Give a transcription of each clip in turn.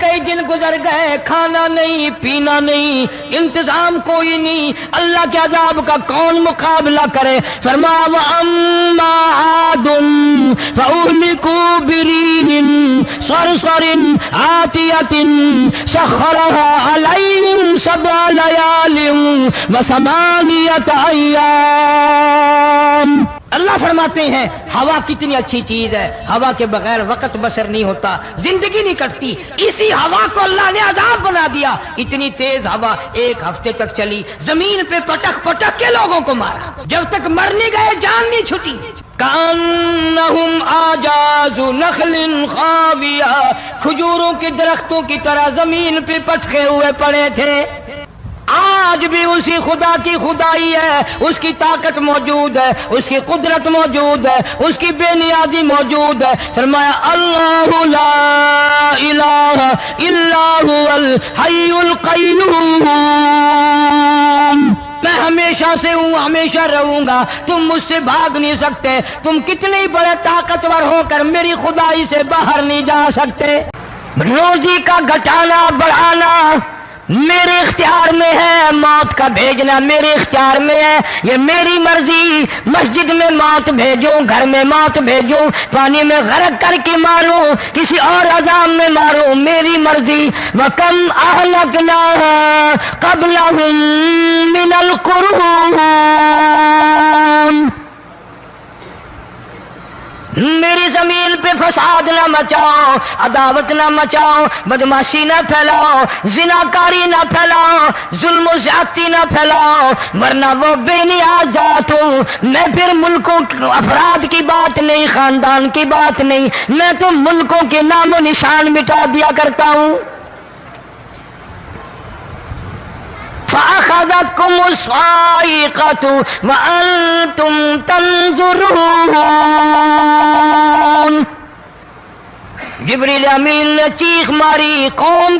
کئی دن گزر گئے، کھانا نہیں، پینا نہیں، انتظام کوئی نہیں، اللہ کے عذاب کا کون مقابلہ کرے؟ فرمایا وَأَمَّا عَادٌ فَأُهْلِكُوا بِرِيحٍ صَرْصَرٍ عَاتِيَةٍ سَخَّرَهَا عَلَيْهِمْ 7 لَيَالٍ وَثَمَانِيَةَ أَيَّامٍ۔ اللہ فرماتے ہیں ہوا کتنی اچھی چیز ہے، ہوا کے بغیر وقت بسر نہیں ہوتا، زندگی نہیں کٹتی، اسی ہوا کو اللہ نے عذاب بنا دیا۔ اتنی تیز ہوا 1 ہفتے تک چلی، زمین پہ پٹک پٹک کے لوگوں کو مارا، جب تک مر نہیں گئے جان نہیں چھٹی۔ کأنہم اعجاز نخل خاویہ، کھجوروں کے درختوں کی طرح زمین پہ پچکے ہوئے پڑے تھے۔ آج بھی اسی خدا کی خدائی ہے، اس کی طاقت موجود ہے، اس کی قدرت موجود ہے، اس کی بے نیازی موجود ہے۔ فرمایا اللہ لا الہ الا هو الحی القیوم، میں ہمیشہ سے ہوں، ہمیشہ رہوں گا، تم مجھ سے بھاگ نہیں سکتے، تم کتنے ہی بڑے طاقتور ہو کر میری خدائی سے باہر نہیں جا سکتے۔ روزی کا گھٹانا بڑھانا میرے اختیار میں ہے، موت کا بھیجنا میرے اختیار میں ہے، یہ میری مرضی۔ مسجد میں موت بھیجوں، گھر میں موت بھیجوں، پانی میں غرق کر کے ماروں، کسی اور عذاب میں ماروں، میری مرضی۔ وَكَمْ أَهْلَكْنَا قَبْلَهُم مِّنَ الْقُرُونِ، میری زمین پہ فساد نہ مچاؤ، عداوت نہ مچاؤ، بدماشی نہ پھیلاؤ، زناکاری نہ پھیلاؤ، ظلم و زیادتی نہ پھیلاؤ، ورنہ وہ بے نیاز ذات ہوں۔ میں پھر ملکوں افراد کی بات نہیں، خاندان کی بات نہیں، میں تو ملکوں کے نام و نشان مٹا دیا کرتا ہوں۔ فَأَخَذَتْكُمُ الصَّاعِقَةُ وَأَنْتُمْ تَنْظُرُونَ، جبریل امین نے چیخ ماری، قوم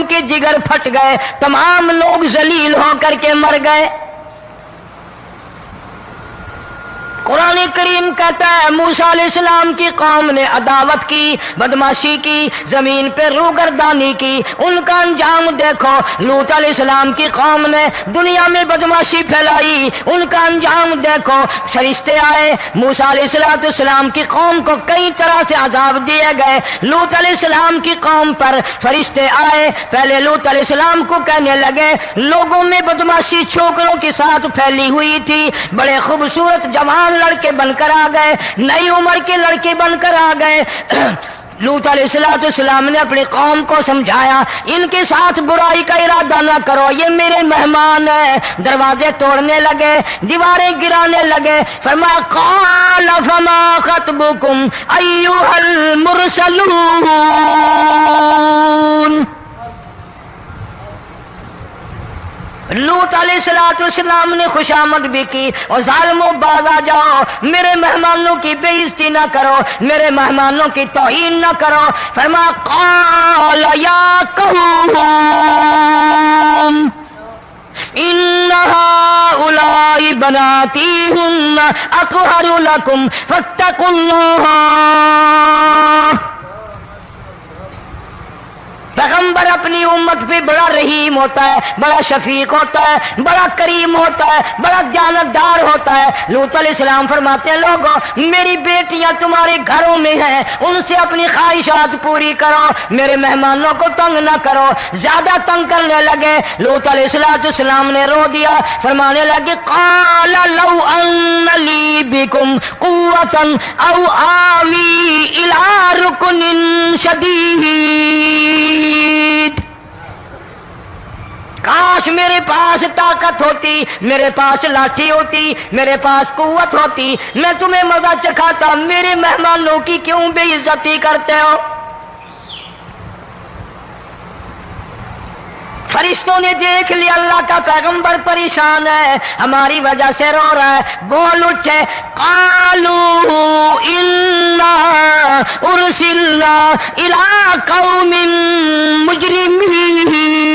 کے جگر پھٹ گئے، تمام لوگ ذلیل ہو کر کے مر گئے۔ قرآن کریم کہتا ہے موسیٰ علیہ السلام کی قوم نے عداوت کی، بدماشی کی، زمین پہ روگردانی کی، ان کا انجام دیکھو۔ لوط علیہ السلام کی قوم نے دنیا میں بدماشی پھیلائی، ان کا انجام دیکھو۔ فرشتے آئے، موسیٰ علیہ السلام کی قوم کو کئی طرح سے عذاب دیے گئے۔ لوط علیہ السلام کی قوم پر فرشتے آئے، پہلے لوط علیہ السلام کو کہنے لگے لوگوں میں بدماشی چھوکروں کے ساتھ پھیلی ہوئی تھی، بڑے خوبصورت جوان لڑکے بن کر آ گئے، نئی عمر کے لڑکے بن کر آ گئے۔ لوط علیہ السلام نے اپنی قوم کو سمجھایا ان کے ساتھ برائی کا ارادہ نہ کرو، یہ میرے مہمان ہیں۔ دروازے توڑنے لگے، دیواریں گرانے لگے۔ فرمایا قال فما خطبكم ایھا المرسلون، لوط علیہ السلام نے خوشامد بھی کی، اور ظالموں باز آ جاؤ، میرے مہمانوں کی بے عزتی نہ کرو، میرے مہمانوں کی توہین نہ کرو۔ فرمایا قال یا قوم ان هؤلاء بناتی هن اطہر لکم فاتقوا اللہ۔ پیغمبر اپنی امت پہ بڑا رحیم ہوتا ہے، بڑا شفیق ہوتا ہے، بڑا کریم ہوتا ہے، بڑا دیانتدار ہوتا ہے۔ لوط علیہ السلام فرماتے ہیں لوگوں میری بیٹیاں تمہارے گھروں میں ہیں، ان سے اپنی خواہشات پوری کرو، میرے مہمانوں کو تنگ نہ کرو۔ زیادہ تنگ کرنے لگے، لوط علیہ السلام نے رو دیا، فرمانے لگے قال لو ان لی بکم قوة او آوی الی رکن شدید، کاش میرے پاس طاقت ہوتی، میرے پاس لاٹھی ہوتی، میرے پاس قوت ہوتی، میں تمہیں مزہ چکھاتا، میرے مہمانوں کی کیوں بے عزتی کرتے ہو؟ فرشتوں نے دیکھ لیا اللہ کا پیغمبر پریشان ہے، ہماری وجہ سے رو رہا ہے، بول اٹھے قالوا انا ارسلنا الی قوم مجرمین۔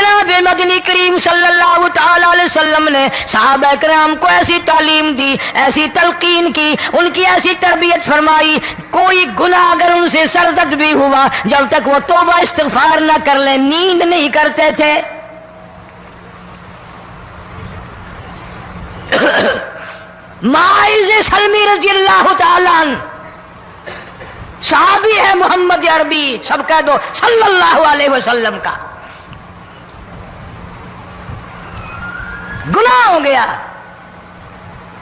جناب مدنی کریم صلی اللہ تعالی علیہ وسلم نے صحابہ کرام کو ایسی تعلیم دی، ایسی تلقین کی، ان کی ایسی تربیت فرمائی، کوئی گناہ اگر ان سے سرزد بھی ہوا جب تک وہ توبہ استغفار نہ کر لیں نیند نہیں کرتے تھے۔ معاذ سلمی رضی اللہ تعالیٰ عنہ صحابی ہے محمد عربی، سب کہہ دو صلی اللہ علیہ وسلم کا، گناہ ہو گیا،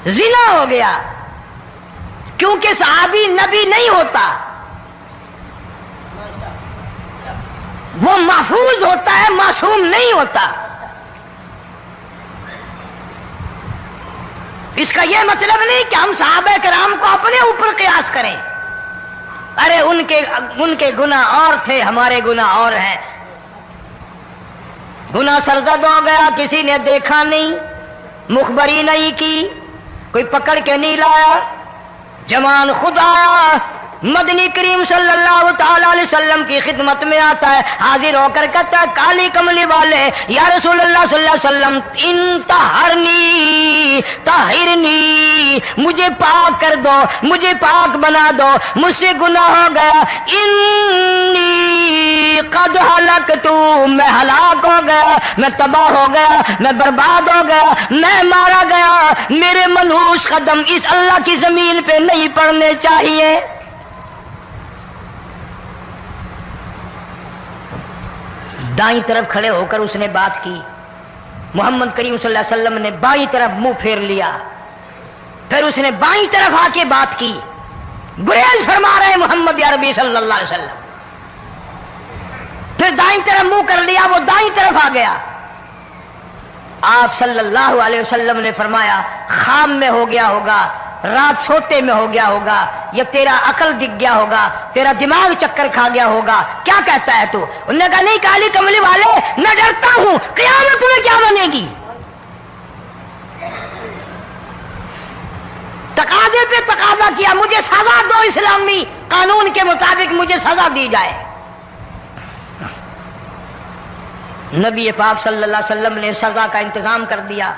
زنا ہو گیا، کیونکہ صحابی نبی نہیں ہوتا، وہ محفوظ ہوتا ہے، معصوم نہیں ہوتا۔ اس کا یہ مطلب نہیں کہ ہم صحابہ کرام کو اپنے اوپر قیاس کریں، ارے ان کے گناہ اور تھے، ہمارے گناہ اور ہیں۔ گناہ سرزد ہو گیا، کسی نے دیکھا نہیں، مخبری نہیں کی، کوئی پکڑ کے نہیں لایا، جوان خود آیا، مدنی کریم صلی اللہ تعالی علیہ وسلم کی خدمت میں آتا ہے، حاضر ہو کر کہتا ہے کالی کملی والے یا رسول اللہ صلی اللہ علیہ وسلم انطہرنی طہرنی، مجھے پاک کر دو، مجھے پاک بنا دو، مجھ سے گناہ ہو گیا، انی قد ہلکت، میں ہلاک ہو گیا، میں تباہ ہو گیا، میں برباد ہو گیا، میں مارا گیا، میرے منحوس قدم اس اللہ کی زمین پہ نہیں پڑنے چاہیے۔ دائیں طرف کھڑے ہو کر اس نے بات کی، محمد کریم صلی اللہ علیہ وسلم نے بائیں طرف منہ پھیر لیا، پھر اس نے بائیں طرف آ کے بات کی، گریز فرما رہے محمد عربی صلی اللہ علیہ وسلم، پھر دائیں طرف منہ کر لیا، وہ دائیں طرف آ گیا۔ آپ صلی اللہ علیہ وسلم نے فرمایا خام میں ہو گیا ہوگا، رات سوتے میں ہو گیا ہوگا، یا تیرا عقل دکھ گیا ہوگا، تیرا دماغ چکر کھا گیا ہوگا، کیا کہتا ہے تو؟ انہوں نے کہا نہیں کالی کملی والے، میں ڈرتا ہوں قیامت میں کیا بنے گی، تقاضے پہ تقاضا کیا، مجھے سزا دو، اسلامی قانون کے مطابق مجھے سزا دی جائے۔ نبی پاک صلی اللہ علیہ وسلم نے سزا کا انتظام کر دیا۔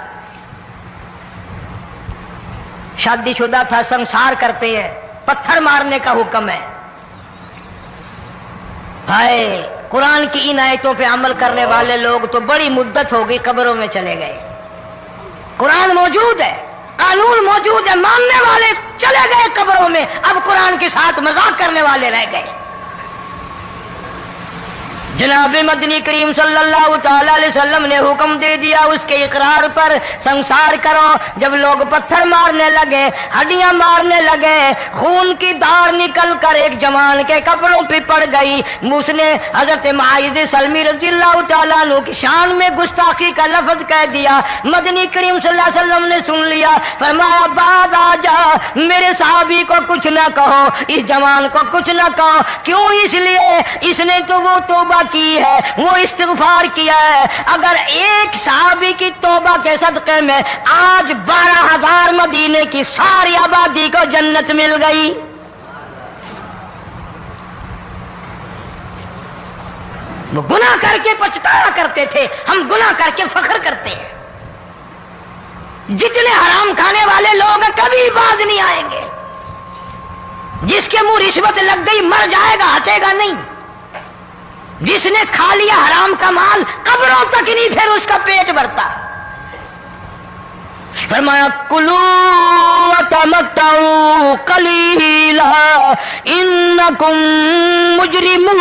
شادی شدہ تھا، سنسار کرتے ہیں، پتھر مارنے کا حکم ہے۔ ہائے قرآن کی ان آیتوں پہ عمل کرنے والے لوگ تو بڑی مدت ہو گئی قبروں میں چلے گئے۔ قرآن موجود ہے، قانون موجود ہے، ماننے والے چلے گئے قبروں میں، اب قرآن کے ساتھ مذاق کرنے والے رہ گئے۔ جناب مدنی کریم صلی اللہ تعالی علیہ وسلم نے حکم دے دیا اس کے اقرار پر سنسار کرو۔ جب لوگ پتھر مارنے لگے، ہڈیاں مارنے لگے، خون کی دھار نکل کر ایک جوان کے کپڑوں پہ پڑ گئی، اس نے حضرت معاذ سلمی رضی اللہ تعالیٰ عنہ کی شان میں گستاخی کا لفظ کہہ دیا۔ مدنی کریم صلی اللہ علیہ وسلم نے سن لیا، فرمایا بعد آ جا، میرے صحابی کو کچھ نہ کہو، اس جوان کو کچھ نہ کہو۔ کیوں؟ اس لیے اس نے تو وہ توبہ کی ہے، وہ استغفار کیا ہے۔ اگر ایک صحابی کی توبہ کے صدقے میں آج 12,000 مدینے کی ساری آبادی کو جنت مل گئی۔ وہ گناہ کر کے پچھتایا کرتے تھے، ہم گناہ کر کے فخر کرتے ہیں۔ جتنے حرام کھانے والے لوگ کبھی باز نہیں آئیں گے۔ جس کے منہ رشوت لگ گئی مر جائے گا، ہٹے گا نہیں۔ جس نے کھا لیا حرام کا مال قبروں تک نہیں پھر اس کا پیٹ بھرتا۔ فرمایا کلو وتمتعوا قلیلا انکم مجرمون،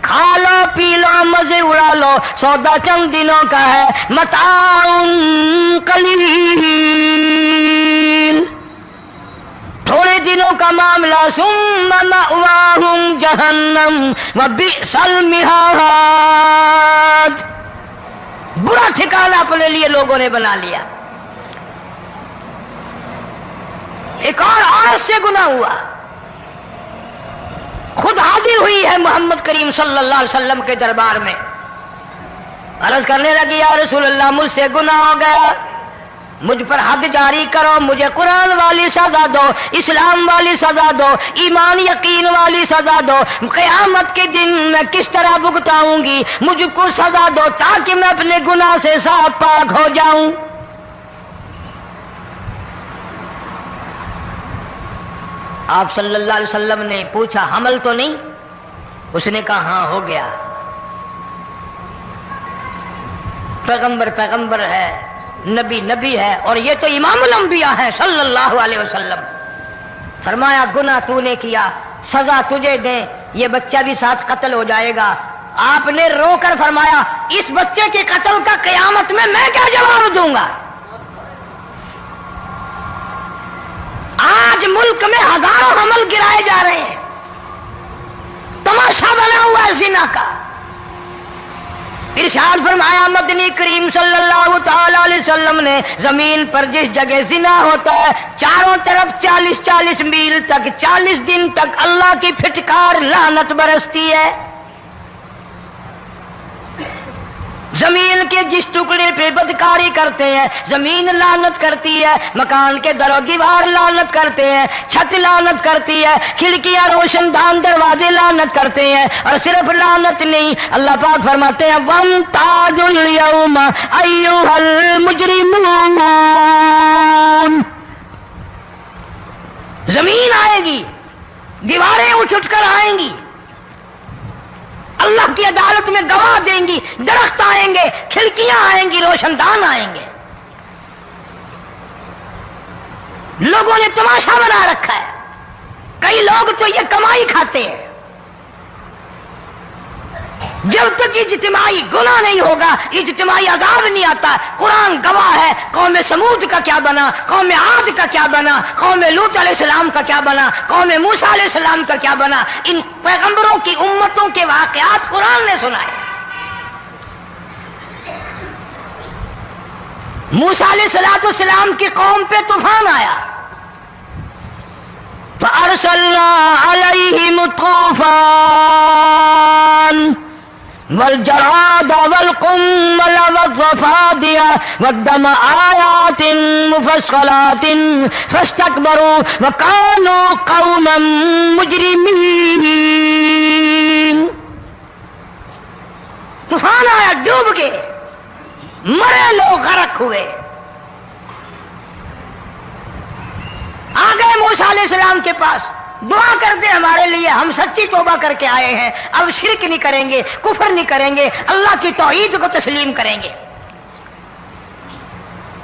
کھا لو پی لو مزے اڑا لو، سودا چند دنوں کا ہے، متاع قلیل، تھوڑے دنوں کا معاملہ، ثم مأواہم جہنم وبئس المہاد، برا ٹھکانہ اپنے لیے لوگوں نے بنا لیا۔ ایک اور عورت سے گناہ ہوا، خود حاضر ہوئی ہے محمد کریم صلی اللہ علیہ وسلم کے دربار میں، عرض کرنے لگی یا رسول اللہ مجھ سے گناہ ہو گیا، مجھ پر حد جاری کرو، مجھے قرآن والی سزا دو، اسلام والی سزا دو، ایمان یقین والی سزا دو، قیامت کے دن میں کس طرح بھگتاؤں گی، مجھ کو سزا دو تاکہ میں اپنے گناہ سے صاف پاک ہو جاؤں۔ آپ صلی اللہ علیہ وسلم نے پوچھا حمل تو نہیں؟ اس نے کہا ہاں ہو گیا۔ پیغمبر ہے، نبی ہے، اور یہ تو امام الانبیاء ہے صلی اللہ علیہ وسلم۔ فرمایا گناہ تو نے کیا، سزا تجھے دیں، یہ بچہ بھی ساتھ قتل ہو جائے گا۔ آپ نے رو کر فرمایا اس بچے کے قتل کا قیامت میں کیا جواب دوں گا؟ آج ملک میں ہزاروں حمل گرائے جا رہے ہیں، تماشا بنا ہوا ہے زنا کا۔ ارشاد فرمایا مدنی کریم صلی اللہ تعالی علیہ وسلم نے زمین پر جس جگہ زنا ہوتا ہے چاروں طرف 40 میل تک 40 دن تک اللہ کی پھٹکار لعنت برستی ہے۔ زمین کے جس ٹکڑے پہ بدکاری کرتے ہیں زمین لعنت کرتی ہے، مکان کے در و دیوار لعنت کرتے ہیں، چھت لعنت کرتی ہے، کھڑکیاں روشن دان دروازے لعنت کرتے ہیں، اور صرف لعنت نہیں، اللہ پاک فرماتے ہیں وَامْتَازُوا الْيَوْمَ أَيُّهَا الْمُجْرِمُونَ۔ زمین آئے گی، دیواریں اٹھ کر آئیں گی، اللہ کی عدالت میں گواہ دیں گی، درخت آئیں گے، کھڑکیاں آئیں گی، روشن دان آئیں گے۔ لوگوں نے تماشا بنا رکھا ہے، کئی لوگ تو یہ کمائی کھاتے ہیں۔ جب تک اجتماعی گناہ نہیں ہوگا اجتماعی عذاب نہیں آتا۔ قرآن گواہ ہے، قوم سمود کا کیا بنا، قوم عاد کا کیا بنا، قوم لوط علیہ السلام کا کیا بنا، قوم موسیٰ علیہ السلام کا کیا بنا۔ ان پیغمبروں کی امتوں کے واقعات قرآن نے سنائے۔ موسیٰ علیہ السلام کی قوم پہ طوفان آیا، فَأَرْسَلْنَا عَلَيْهِمُ الطُّوفَانَ والجراد والقمل والضفادع والدم آيات مفصلات فاستكبروا وكانوا قوما مجرمين۔ طوفان آیا، ڈوب گئے، مرے لوگ، غرق ہوئے۔ آ گئے موسیٰ علیہ السلام کے پاس، دعا کر دیں ہمارے لیے، ہم سچی توبہ کر کے آئے ہیں، اب شرک نہیں کریں گے، کفر نہیں کریں گے، اللہ کی توحید کو تسلیم کریں گے۔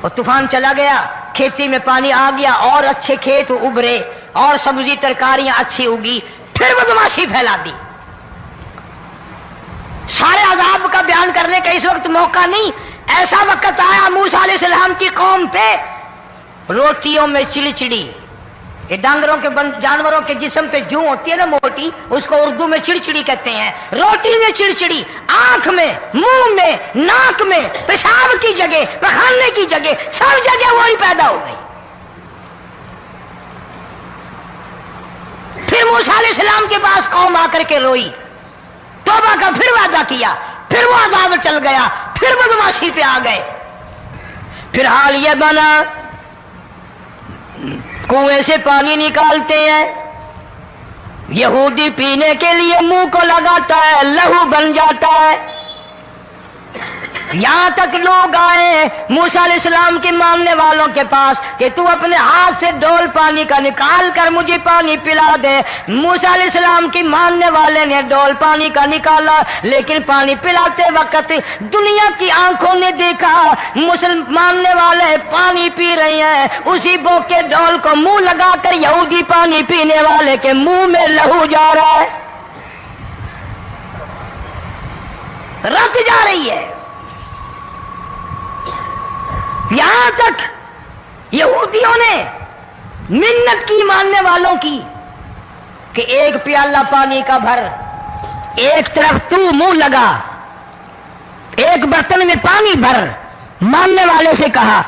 اور طوفان چلا گیا، کھیتی میں پانی آ گیا، اور اچھے کھیت ابھرے، اور سبزی ترکاریاں اچھی اگی، پھر بدماشی پھیلا دی۔ سارے عذاب کا بیان کرنے کا اس وقت موقع نہیں۔ ایسا وقت آیا موسیٰ علیہ السلام کی قوم پہ روٹیوں میں چڑچڑی، یہ ڈانگروں کے جانوروں کے جسم پہ جوں ہوتی ہے نا موٹی، اس کو اردو میں چڑچڑی کہتے ہیں۔ روٹی میں چڑچڑی، آنکھ میں، منہ میں، ناک میں، پیشاب کی جگہ، پخانے کی جگہ، سب جگہ وہی پیدا ہو گئی۔ پھر موسیٰ علیہ السلام کے پاس قوم آ کر کے روئی، توبہ کا پھر وعدہ کیا، پھر وہ عذاب چل گیا، پھر بدماشی پہ آ گئے۔ پھر حال یہ بنا کنویں سے پانی نکالتے ہیں، یہودی پینے کے لیے منہ کو لگاتا ہے، لہو بن جاتا ہے۔ یہاں تک لوگ آئے موسیٰ علیہ السلام کے ماننے والوں کے پاس کہ تو اپنے ہاتھ سے ڈول پانی کا نکال کر مجھے پانی پلا دے۔ موسیٰ علیہ السلام کی ماننے والے نے ڈول پانی کا نکالا، لیکن پانی پلاتے وقت دنیا کی آنکھوں نے دیکھا ماننے والے پانی پی رہے ہیں، اسی بو کے ڈول کو منہ لگا کر یہودی پانی پینے والے کے منہ میں لہو جا رہا ہے، رت جا رہی ہے۔ یہاں تک یہودیوں نے منت کی ماننے والوں کی کہ ایک پیالہ پانی کا بھر، ایک طرف تو منہ لگا، ایک برتن میں پانی بھر، ماننے والے سے کہا۔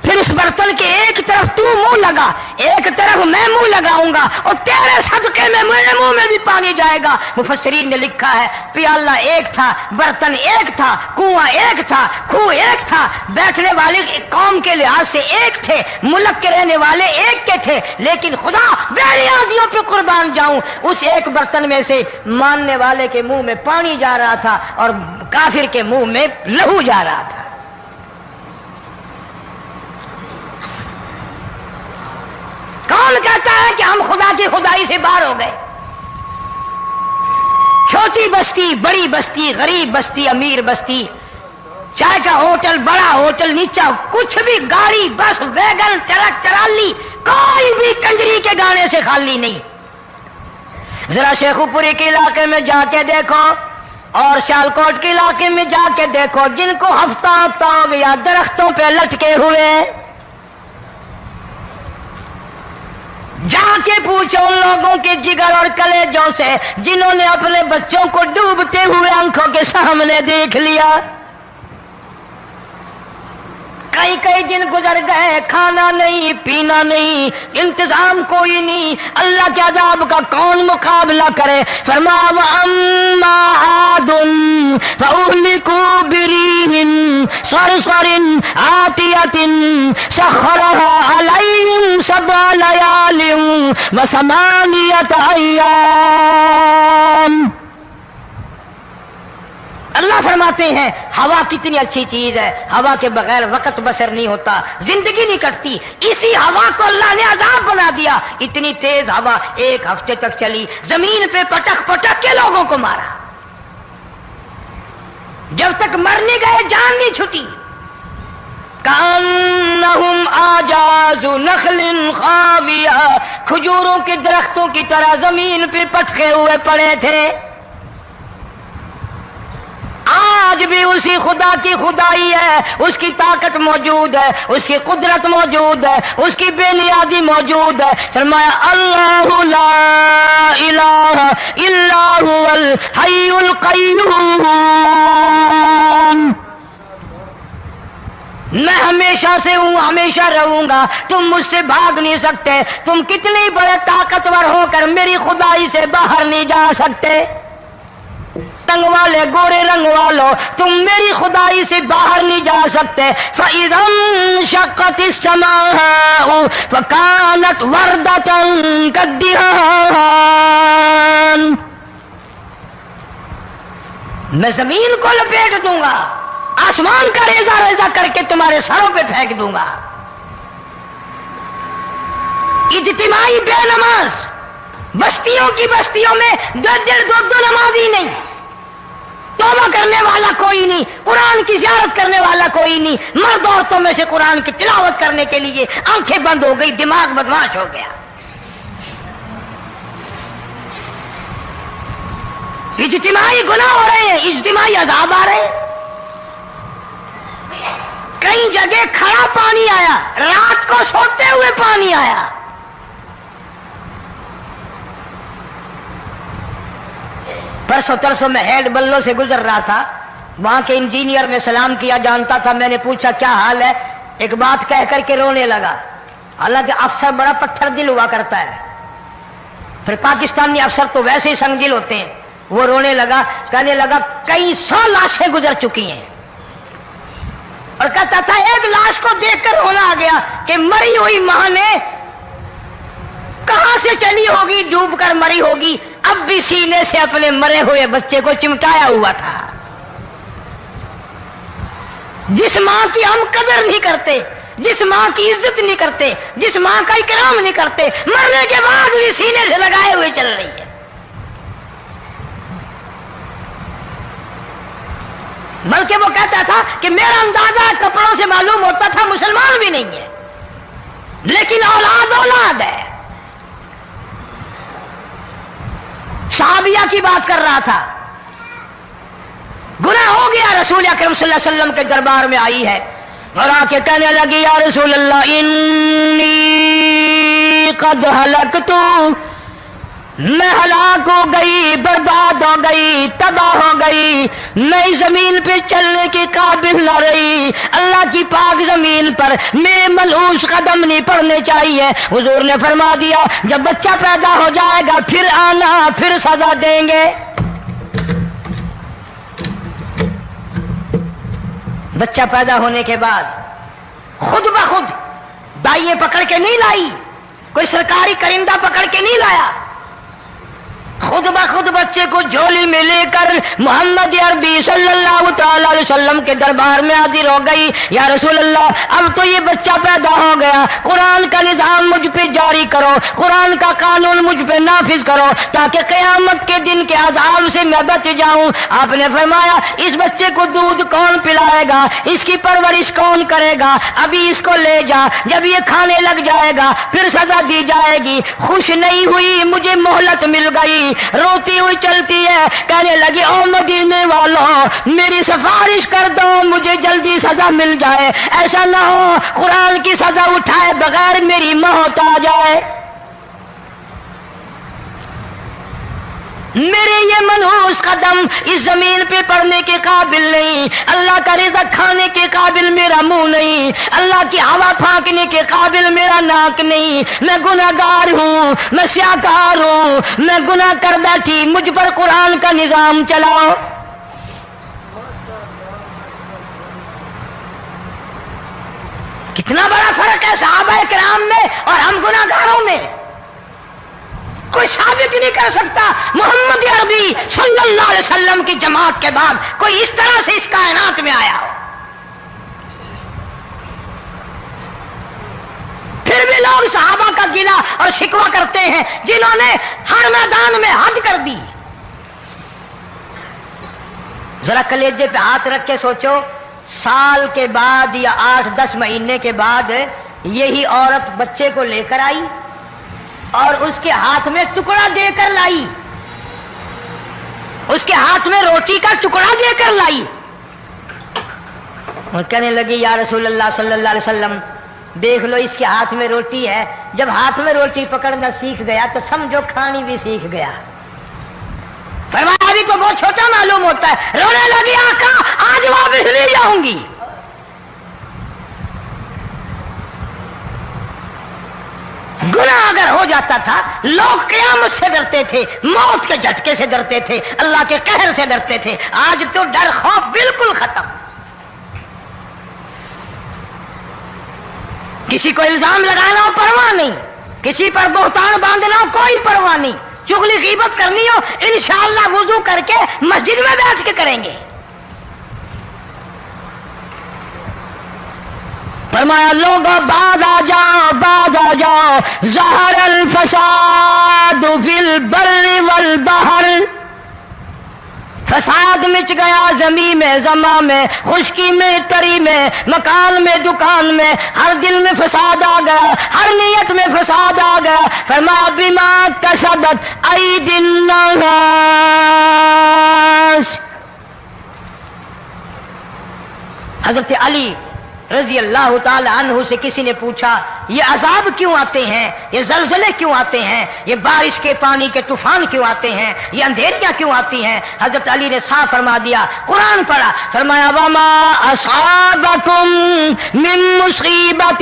پھر اس برتن کے ایک طرف تو منہ لگا، ایک طرف میں منہ لگاؤں گا اور تیرے صدقے میں میرے منہ میں بھی پانی جائے گا۔ مفسرین نے لکھا ہے پیالہ ایک تھا، برتن ایک تھا، کنواں ایک تھا، کھو ایک تھا، بیٹھنے والے قوم کے لحاظ سے ایک تھے، ملک کے رہنے والے ایک کے تھے، لیکن خدا بے نیازیوں پہ قربان جاؤں اس ایک برتن میں سے ماننے والے کے منہ میں پانی جا رہا تھا اور کافر کے منہ میں لہو جا رہا تھا۔ کون کہتا ہے کہ ہم خدا کی خدائی سے باہر ہو گئے؟ چھوٹی بستی، بڑی بستی، غریب بستی، امیر بستی، چائے کا ہوٹل، بڑا ہوٹل، نیچا کچھ بھی، گاڑی، بس، ویگن، ٹرک، ٹرالی، کوئی بھی کنجری کے گانے سے خالی نہیں۔ ذرا شیخو پوری کے علاقے میں جا کے دیکھو اور سیالکوٹ کے علاقے میں جا کے دیکھو، جن کو ہفتہ ہفتہ ہو گیا درختوں پہ لٹکے ہوئے، جا کے پوچھو ان لوگوں کے جگر اور کلیجوں سے جنہوں نے اپنے بچوں کو ڈوبتے ہوئے آنکھوں کے سامنے دیکھ لیا۔ کئی دن گزر گئے، کھانا نہیں، پینا نہیں، انتظام کوئی نہیں، اللہ کے عذاب کا کون مقابلہ کرے؟ فرمایا وَأَمَّا عَادٌ فَأُهْلِكُوا بِرِيحٍ صَرْصَرٍ عَاتِيَةٍ سَخَّرَهَا عَلَيْهِمْ 7 لَيَالٍ و8 أَيَّامٍ۔ اللہ فرماتے ہیں ہوا کتنی اچھی چیز ہے، ہوا کے بغیر وقت بسر نہیں ہوتا، زندگی نہیں کٹتی، اسی ہوا کو اللہ نے عذاب بنا دیا۔ اتنی تیز ہوا 1 ہفتے تک چلی، زمین پہ پٹک پٹک کے لوگوں کو مارا، جب تک مر نہیں گئے جان نہیں چھٹی۔ کأنہم اعجاز نخل خاویہ، کھجوروں کے درختوں کی طرح زمین پہ پٹکے ہوئے پڑے تھے۔ آج بھی اسی خدا کی خدائی ہے، اس کی طاقت موجود ہے، اس کی قدرت موجود ہے، اس کی بے نیازی موجود ہے۔ فرمایا اللہ لا الہ الا هو الحی القیوم، میں ہمیشہ سے ہوں، ہمیشہ رہوں گا، تم مجھ سے بھاگ نہیں سکتے، تم کتنی بڑے طاقتور ہو کر میری خدائی سے باہر نہیں جا سکتے۔ رنگ والے، گورے رنگ والو، تم میری خدائی سے باہر نہیں جا سکتے۔ فَإِذَا انشَقَّتِ السَّمَاءُ فَكَانَتْ وَرْدَةً كَالدِّهَانِ، میں زمین کو لپیٹ دوں گا، آسمان کا ریزہ ریزہ کر کے تمہارے سروں پہ پھینک دوں گا۔ اجتماعی بے نماز، بستیوں کی بستیوں میں 2 نمازی نہیں، توبہ کرنے والا کوئی نہیں، قرآن کی زیارت کرنے والا کوئی نہیں، مرد عورتوں میں سے قرآن کی تلاوت کرنے کے لیے آنکھیں بند ہو گئی، دماغ بدماش ہو گیا۔ اجتماعی گناہ ہو رہے ہیں، اجتماعی عذاب آ رہے ہیں۔ کئی جگہ کھڑا پانی آیا، رات کو سوتے ہوئے پانی آیا۔ پرسوں ترسوں میں ہیڈ بلوں سے گزر رہا تھا، وہاں کے انجینئر نے سلام کیا، جانتا تھا، میں نے پوچھا کیا حال ہے، ایک بات کہہ کر کے رونے لگا، حالانکہ افسر بڑا پتھر دل ہوا کرتا ہے، پھر پاکستانی افسر تو ویسے ہی سنگ دل ہوتے ہیں۔ وہ رونے لگا، کہنے لگا کئی 100 لاشیں گزر چکی ہیں، اور کہتا تھا ایک لاش کو دیکھ کر رونا آ گیا کہ مری ہوئی ماں نے کہاں سے چلی ہوگی، ڈوب کر مری ہوگی، اب بھی سینے سے اپنے مرے ہوئے بچے کو چمٹایا ہوا تھا۔ جس ماں کی ہم قدر نہیں کرتے، جس ماں کی عزت نہیں کرتے، جس ماں کا اکرام نہیں کرتے، مرنے کے بعد بھی سینے سے لگائے ہوئے چل رہی ہے۔ بلکہ وہ کہتا تھا کہ میرا اندازہ کپڑوں سے معلوم ہوتا تھا مسلمان بھی نہیں ہے، لیکن اولاد ہے۔ صحابیہ کی بات کر رہا تھا، گناہ ہو گیا، رسول اکرم صلی اللہ علیہ وسلم کے دربار میں آئی ہے اور آ کے کہنے لگی یا رسول اللہ انی قد ہلکت، میں ہلاک ہو گئی، برباد ہو گئی، تباہ ہو گئی، میں اس زمین پہ چلنے کے قابل نہ رہی، اللہ کی پاک زمین پر میرے ملعوس قدم نہیں پڑنے چاہیے۔ حضور نے فرما دیا جب بچہ پیدا ہو جائے گا پھر آنا، پھر سزا دیں گے۔ بچہ پیدا ہونے کے بعد خود بخود دائیں پکڑ کے نہیں لائی، کوئی سرکاری کرندہ پکڑ کے نہیں لایا، خود بخود بچے کو جھولی میں لے کر محمد عربی صلی اللہ تعالی علیہ وسلم کے دربار میں حاضر ہو گئی۔ یا رسول اللہ اب تو یہ بچہ پیدا ہو گیا، قرآن کا نظام مجھ پہ جاری کرو، قرآن کا قانون مجھ پہ نافذ کرو تاکہ قیامت کے دن کے عذاب سے میں بچ جاؤں۔ آپ نے فرمایا اس بچے کو دودھ کون پلائے گا، اس کی پرورش کون کرے گا، ابھی اس کو لے جا، جب یہ کھانے لگ جائے گا پھر سزا دی جائے گی۔ خوش نہیں ہوئی، مجھے مہلت مل گئی، روتی ہوئی چلتی ہے، کہنے لگی او مدینے والوں میری سفارش کر دو، مجھے جلدی سزا مل جائے، ایسا نہ ہو قرآن کی سزا اٹھائے بغیر میری موت آ جائے۔ میرے یہ منحوس قدم اس زمین پہ پڑنے کے قابل نہیں، اللہ کا رزق کھانے کے قابل میرا منہ نہیں، اللہ کی ہوا پھانکنے کے قابل میرا ناک نہیں، میں گناہگار ہوں، میں سیاکار ہوں، میں گناہ کر بیٹھی، مجھ پر قرآن کا نظام چلاؤ۔ کتنا بڑا فرق ہے صحابہ کرام میں اور ہم گناہگاروں میں، کوئی ثابت نہیں کر سکتا محمد عربی صلی اللہ علیہ وسلم کی جماعت کے بعد کوئی اس طرح سے اس کائنات میں آیا ہو۔ پھر بھی لوگ صحابہ کا گلہ اور شکوہ کرتے ہیں جنہوں نے ہر میدان میں حج کر دی۔ ذرا کلیجے پہ ہاتھ رکھ کے سوچو، سال کے بعد یا 8-10 مہینے کے بعد یہی عورت بچے کو لے کر آئی اور اس کے ہاتھ میں ٹکڑا دے کر لائی، اس کے ہاتھ میں روٹی کا ٹکڑا دے کر لائی اور کہنے لگی یا رسول اللہ صلی اللہ علیہ وسلم دیکھ لو اس کے ہاتھ میں روٹی ہے، جب ہاتھ میں روٹی پکڑنا سیکھ گیا تو سمجھو کھانی بھی سیکھ گیا۔ فرمایا ابھی تو بہت چھوٹا معلوم ہوتا ہے، رونے لگی آقا آج واپس لے جاؤں گی۔ گناہ اگر ہو جاتا تھا لوگ قیامت سے ڈرتے تھے، موت کے جھٹکے سے ڈرتے تھے، اللہ کے قہر سے ڈرتے تھے، آج تو ڈر خوف بالکل ختم۔ کسی کو الزام لگانا ہو پرواہ نہیں، کسی پر بہتان باندھنا ہو کوئی پرواہ نہیں، چغلی غیبت کرنی ہو انشاءاللہ وضو کر کے مسجد میں بیٹھ کے کریں گے۔ فرمایا لوگوں بعد آ جاؤ، بعد آ جاؤ، ظہر الفساد فی البر والبحر، فساد مچ گیا زمین میں، زماں میں، خشکی میں، تری میں، مکان میں، دکان میں، ہر دل میں فساد آ گیا، ہر نیت میں فساد آ گیا۔ فرمایا بما کسبت ایدی الناس، حضرت علی رضی اللہ تعالی عنہ سے کسی نے پوچھا یہ عذاب کیوں آتے ہیں، یہ زلزلے کیوں آتے ہیں، یہ بارش کے پانی کے طوفان کیوں آتے ہیں، یہ اندھیریاں کیوں آتی ہیں؟ حضرت علی نے صاف فرما دیا، قرآن پڑھا، فرمایا وما اصابکم من مصیبت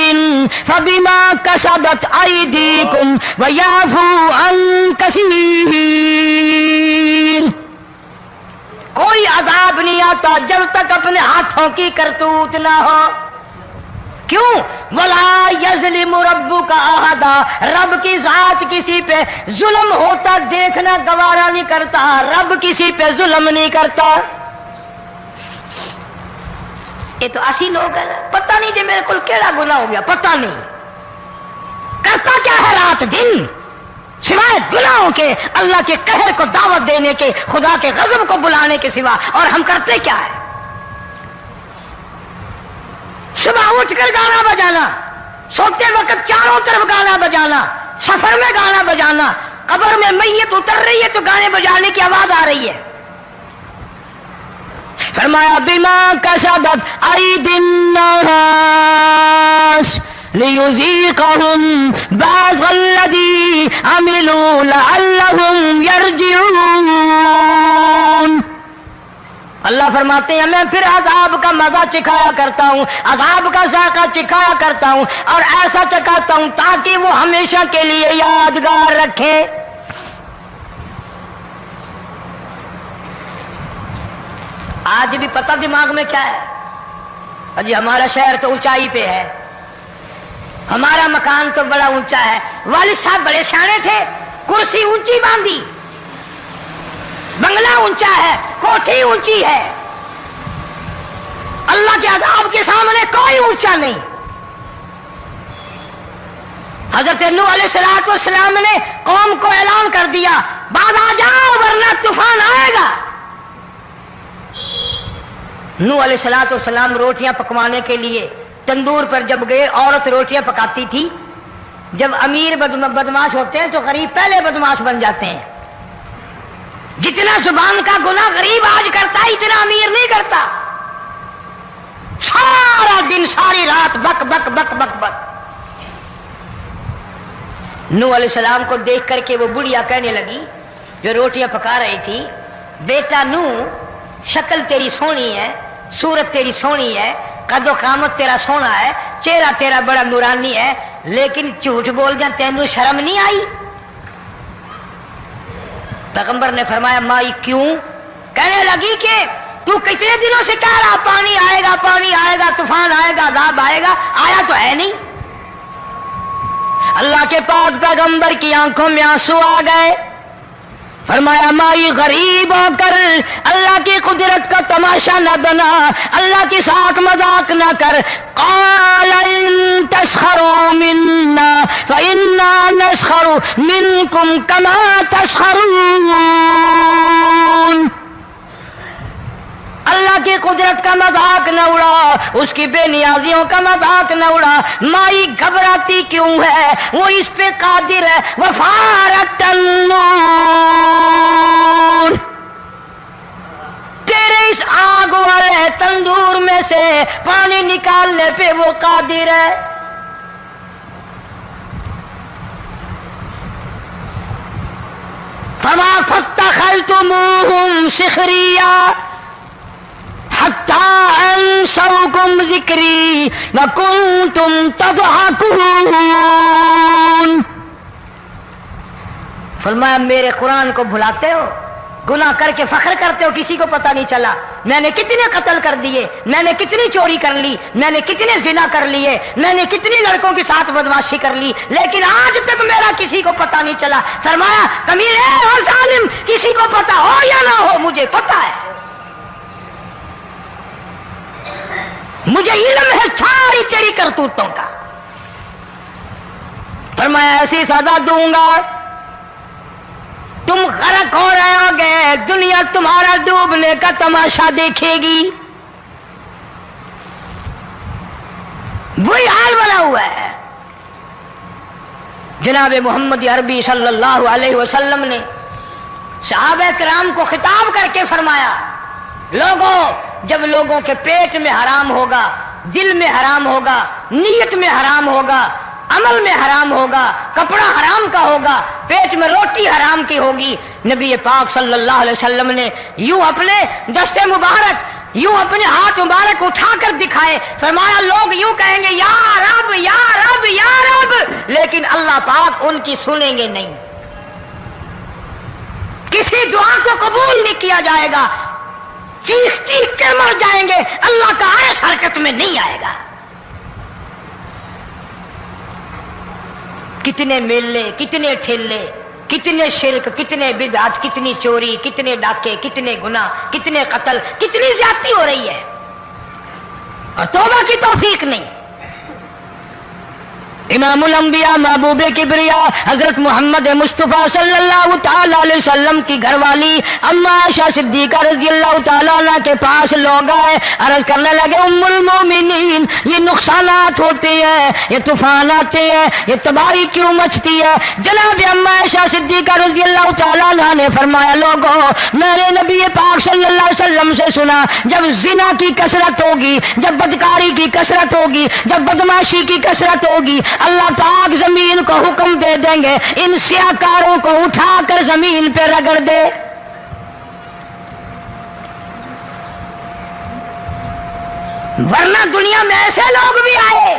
فبما کسبت ایدیکم ویعفو عن کثیر۔ کوئی عذاب نہیں آتا جب تک اپنے ہاتھوں کی کرتوت نہ ہو۔ کیوں؟ وَلَا يَظْلِمُ رَبُّكَ أَحَدًا، رب کی ذات کسی پہ ظلم ہوتا دیکھنا گوارا نہیں کرتا، رب کسی پہ ظلم نہیں کرتا۔ یہ تو اسی لوگ ہیں، پتہ نہیں جی میرے کو کیڑا گناہ ہو گیا، پتہ نہیں کرتا کیا ہے رات دن سوائے گناہوں کے، اللہ کے قہر کو دعوت دینے کے، خدا کے غضب کو بلانے کے سوا، اور ہم کرتے کیا ہے؟ صبح اٹھ کر گانا بجانا، سوتے وقت چاروں طرف گانا بجانا، سفر میں گانا بجانا، قبر میں میت اتر رہی ہے تو گانے بجانے کی آواز آ رہی ہے۔ فرمایا بما کسبت ایدی الناس لیذیقہم بعض الذی عملوا لعلہم یرجعون۔ اللہ فرماتے ہیں میں پھر عذاب کا مزہ چکھایا کرتا ہوں، عذاب کا ذائقہ چکھایا کرتا ہوں، اور ایسا چکھاتا ہوں تاکہ وہ ہمیشہ کے لیے یادگار رکھے۔ آج بھی پتہ دماغ میں کیا ہے؟ جی ہمارا شہر تو اونچائی پہ ہے، ہمارا مکان تو بڑا اونچا ہے، والد صاحب بڑے سیانے تھے، کرسی اونچی باندھی، بنگلہ اونچا ہے، کوٹھی اونچی ہے، اللہ کے عذاب کے سامنے کوئی اونچا نہیں۔ حضرت نوح علیہ السلام نے قوم کو اعلان کر دیا باز آ جاؤ ورنہ طوفان آئے گا۔ نوح علیہ السلام روٹیاں پکوانے کے لیے تندور پر جب گئے، عورت روٹیاں پکاتی تھی۔ جب امیر بدماش ہوتے ہیں تو غریب پہلے بدماش بن جاتے ہیں۔ جتنا زبان کا گناہ غریب آج کرتا ہے اتنا امیر نہیں کرتا۔ سارا دن ساری رات بک بک بک بک بک۔ نوح علیہ السلام کو دیکھ کر کے وہ بڑھیا کہنے لگی جو روٹیاں پکا رہی تھی، بیٹا نوح، شکل تیری سونی ہے، صورت تیری سونی ہے، قد و قامت تیرا سونا ہے، چہرہ تیرا بڑا نورانی ہے، لیکن جھوٹ بول جا تینوں شرم نہیں آئی؟ پیغمبر نے فرمایا مائی کیوں؟ کہنے لگی کہ تو کتنے دنوں سے کہہ رہا پانی آئے گا، پانی آئے گا، طوفان آئے گا، عذاب آئے گا، آیا تو ہے نہیں۔ اللہ کے پاک پیغمبر کی آنکھوں میں آنسو آ گئے۔ فرمایا مائی غریب ہو کر اللہ کی قدرت کا تماشا نہ بنا، اللہ کے ساتھ مذاق نہ کر۔ قال ان تسخروا منا فإنا نسخر منكم كما تسخرون۔ اللہ کی قدرت کا مذاق نہ اڑا، اس کی بے نیازیوں کا مذاق نہ اڑا۔ مائی گھبراتی کیوں ہے؟ وہ اس پہ قادر ہے۔ وفارت النور، تیرے اس آگ والے تندور میں سے پانی نکالنے پہ وہ قادر ہے۔ فما فاتخذتموہم سخریا حتی انسوکم ذکری وکنتم تضحکون۔ فرمایا میرے قرآن کو بھلاتے ہو، گناہ کر کے فخر کرتے ہو، کسی کو پتہ نہیں چلا میں نے کتنے قتل کر دیے، میں نے کتنی چوری کر لی، میں نے کتنے زنا کر لیے، میں نے کتنی لڑکوں کے ساتھ بدماشی کر لی، لیکن آج تک میرا کسی کو پتہ نہیں چلا۔ فرمایا کمین اور ظالم، کسی کو پتہ ہو یا نہ ہو مجھے پتہ ہے، مجھے علم ہے ساری تیری کرتوتوں کا۔ فرمایا ایسی سزا دوں گا تم غرق ہو رہے ہوگے، دنیا تمہارا ڈوبنے کا تماشا دیکھے گی۔ وہی حال بنا ہوا ہے۔ جناب محمد عربی صلی اللہ علیہ وسلم نے صحابہ کرام کو خطاب کر کے فرمایا لوگوں، جب لوگوں کے پیٹ میں حرام ہوگا، دل میں حرام ہوگا، نیت میں حرام ہوگا، عمل میں حرام ہوگا، کپڑا حرام کا ہوگا، پیٹ میں روٹی حرام کی ہوگی، نبی پاک صلی اللہ علیہ وسلم نے یوں اپنے دست مبارک، یوں اپنے ہاتھ مبارک اٹھا کر دکھائے، فرمایا لوگ یوں کہیں گے یا رب یا رب یا رب، لیکن اللہ پاک ان کی سنیں گے نہیں، کسی دعا کو قبول نہیں کیا جائے گا، چیخ چیخ کے مر جائیں گے، اللہ کا عرش حرکت میں نہیں آئے گا۔ کتنے میلے، کتنے ٹھیلے، کتنے شرک، کتنے بدعت، کتنی چوری، کتنے ڈاکے، کتنے گناہ، کتنے قتل، کتنی زیادتی ہو رہی ہے اور توبہ کی توفیق نہیں۔ امام الانبیاء محبوب کبریا حضرت محمد مصطفیٰ صلی اللہ تعالی علیہ وسلم کی گھر والی اما عائشہ صدیقہ رضی اللہ تعالیٰ عنہ کے پاس لوگ آئے، عرض کرنے لگے ام المومنین یہ نقصانات ہوتے ہیں، یہ طوفان آتے ہیں، یہ تباہی کیوں مچتی ہے؟ جناب اما عائشہ صدیقہ رضی اللہ تعالیٰ عنہ نے فرمایا لوگوں، میں نے نبی پاک صلی اللہ علیہ وسلم سے سنا جب زنا کی کثرت ہوگی، جب بدکاری کی کثرت ہوگی، جب بدماشی کی کثرت ہوگی، اللہ پاک زمین کو حکم دے دیں گے ان سیاکاروں کو اٹھا کر زمین پہ رگڑ دے۔ ورنہ دنیا میں ایسے لوگ بھی آئے،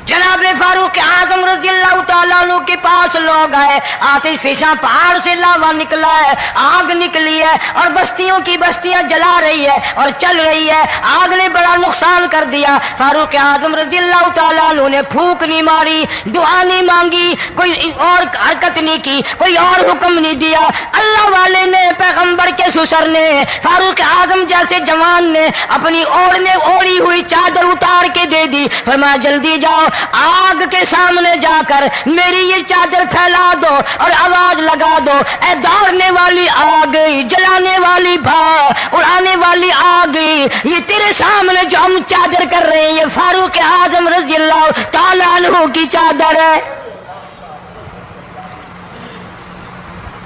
جناب فاروق اعظم رضی اللہ تعالیٰ عنہ کے پاس لوگ آئے، آتش فشاں پہاڑ سے لاوا نکلا ہے، آگ نکلی ہے اور بستیوں کی بستیاں جلا رہی ہے اور چل رہی ہے، آگ نے بڑا نقصان کر دیا۔ فاروق اعظم رضی اللہ تعالیٰ عنہ نے پھونک نہیں ماری، دعا نہیں مانگی، کوئی اور حرکت نہیں کی، کوئی اور حکم نہیں دیا۔ اللہ والے نے، پیغمبر کے سسر نے، فاروق اعظم جیسے جوان نے اپنی اوڑھی ہوئی چادر اتار کے دے دی، فرمایا جلدی جاؤ، آگ کے سامنے جا کر میری یہ چادر پھیلا دو اور آواز لگا دو، اے دوڑنے والی آگ، جلانے والی بھاپ، اڑانے والی آگ، یہ تیرے سامنے جو ہم چادر کر رہے ہیں یہ فاروق اعظم رضی اللہ تعالیٰ عنہ کی چادر ہے۔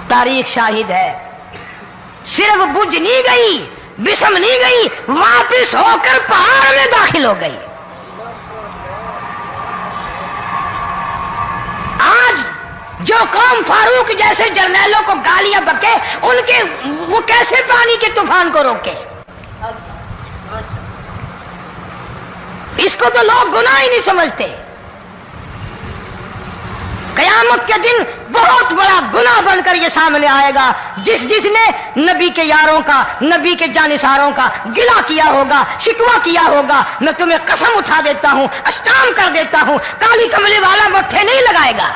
تاریخ شاہد ہے، صرف بجھ نہیں گئی، بسم نہیں گئی، واپس ہو کر پہاڑ میں داخل ہو گئی۔ آج جو قوم فاروق جیسے جرنیلوں کو گالیاں بکے، ان کے وہ کیسے پانی کے طوفان کو روکے؟ اس کو تو لوگ گناہ ہی نہیں سمجھتے۔ قیامت کے دن بہت بڑا گناہ بن کر یہ سامنے آئے گا، جس نے نبی کے یاروں کا، نبی کے جانثاروں کا گلہ کیا ہوگا، شکوہ کیا ہوگا، میں تمہیں قسم اٹھا دیتا ہوں، اشتام کر دیتا ہوں، کالی کملی والا مٹھے نہیں لگائے گا۔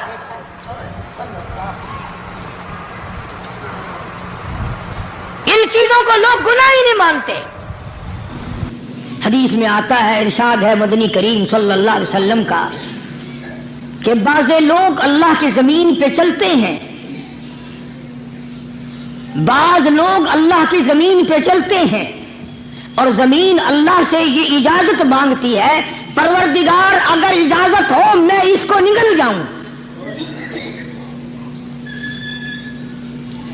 ان چیزوں کو لوگ گناہ ہی نہیں مانتے۔ حدیث میں آتا ہے، ارشاد ہے مدنی کریم صلی اللہ علیہ وسلم کا کہ بعض لوگ اللہ کی زمین پہ چلتے ہیں، بعض لوگ اللہ کی زمین پہ چلتے ہیں اور زمین اللہ سے یہ اجازت مانگتی ہے، پروردگار اگر اجازت ہو میں اس کو نگل جاؤں،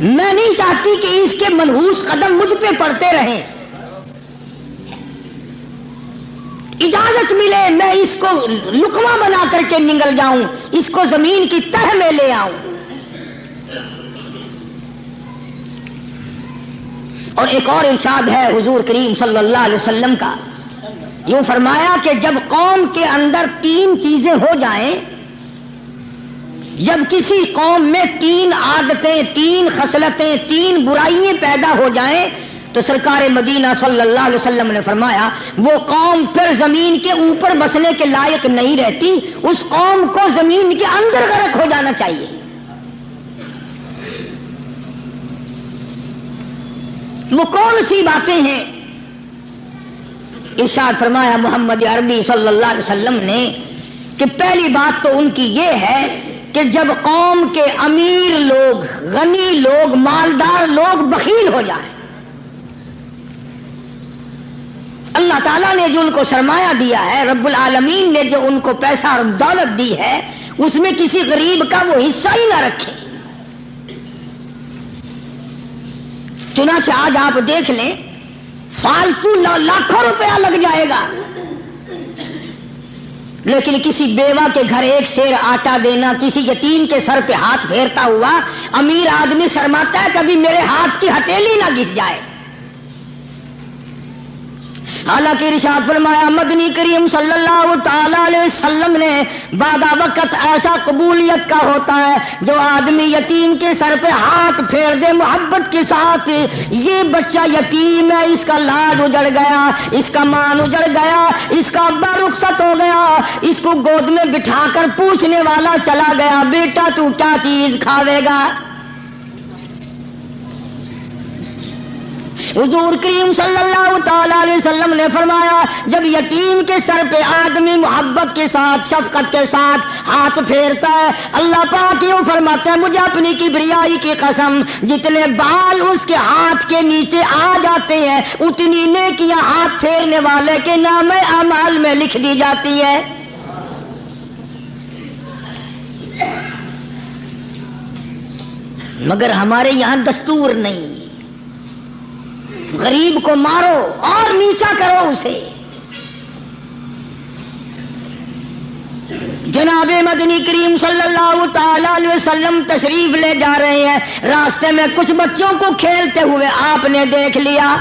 میں نہیں چاہتی کہ اس کے منحوس قدم مجھ پہ پڑتے رہیں، اجازت ملے میں اس کو لقمہ بنا کر کے نگل جاؤں، اس کو زمین کی تہ میں لے آؤں۔ اور ایک اور ارشاد ہے حضور کریم صلی اللہ علیہ وسلم کا، یوں فرمایا کہ جب قوم کے اندر تین چیزیں ہو جائیں، جب کسی قوم میں تین عادتیں، تین خصلتیں، تین برائیاں پیدا ہو جائیں تو سرکار مدینہ صلی اللہ علیہ وسلم نے فرمایا وہ قوم پھر زمین کے اوپر بسنے کے لائق نہیں رہتی، اس قوم کو زمین کے اندر غرق ہو جانا چاہیے۔ وہ کون سی باتیں ہیں؟ ارشاد فرمایا محمد عربی صلی اللہ علیہ وسلم نے کہ پہلی بات تو ان کی یہ ہے کہ جب قوم کے امیر لوگ، غنی لوگ، مالدار لوگ بخیل ہو جائیں، اللہ تعالیٰ نے جو ان کو سرمایہ دیا ہے، رب العالمین نے جو ان کو پیسہ اور دولت دی ہے، اس میں کسی غریب کا وہ حصہ ہی نہ رکھے۔ چنانچہ آج آپ دیکھ لیں، فالتو لاکھوں روپیہ لگ جائے گا، لیکن کسی بیوہ کے گھر ایک سیر آٹا دینا، کسی یتیم کے سر پہ ہاتھ پھیرتا ہوا امیر آدمی شرماتا ہے کبھی میرے ہاتھ کی ہتھیلی نہ گھس جائے۔ حالانکہ ارشاد فرمایا مدنی کریم صلی اللہ تعالی علیہ وسلم نے بعد وقت ایسا قبولیت کا ہوتا ہے جو آدمی یتیم کے سر پہ ہاتھ پھیر دے محبت کے ساتھ، یہ بچہ یتیم ہے، اس کا لاڈ اجڑ گیا، اس کا مان اجڑ گیا، اس کا ابا رخصت ہو گیا، اس کو گود میں بٹھا کر پوچھنے والا چلا گیا، بیٹا تو کیا چیز کھاوے گا؟ حضور کریم صلی اللہ تعالی علیہ وسلم نے فرمایا جب یتیم کے سر پہ آدمی محبت کے ساتھ، شفقت کے ساتھ ہاتھ پھیرتا ہے، اللہ پاک یوں فرماتا ہے مجھے اپنی کبریائی کی قسم جتنے بال اس کے ہاتھ کے نیچے آ جاتے ہیں اتنی نیکیاں ہاتھ پھیرنے والے کے نام اعمال میں لکھ دی جاتی ہے۔ مگر ہمارے یہاں دستور نہیں، غریب کو مارو اور نیچا کرو اسے۔ جناب مدنی کریم صلی اللہ تعالی علیہ وسلم تشریف لے جا رہے ہیں، راستے میں کچھ بچوں کو کھیلتے ہوئے آپ نے دیکھ لیا،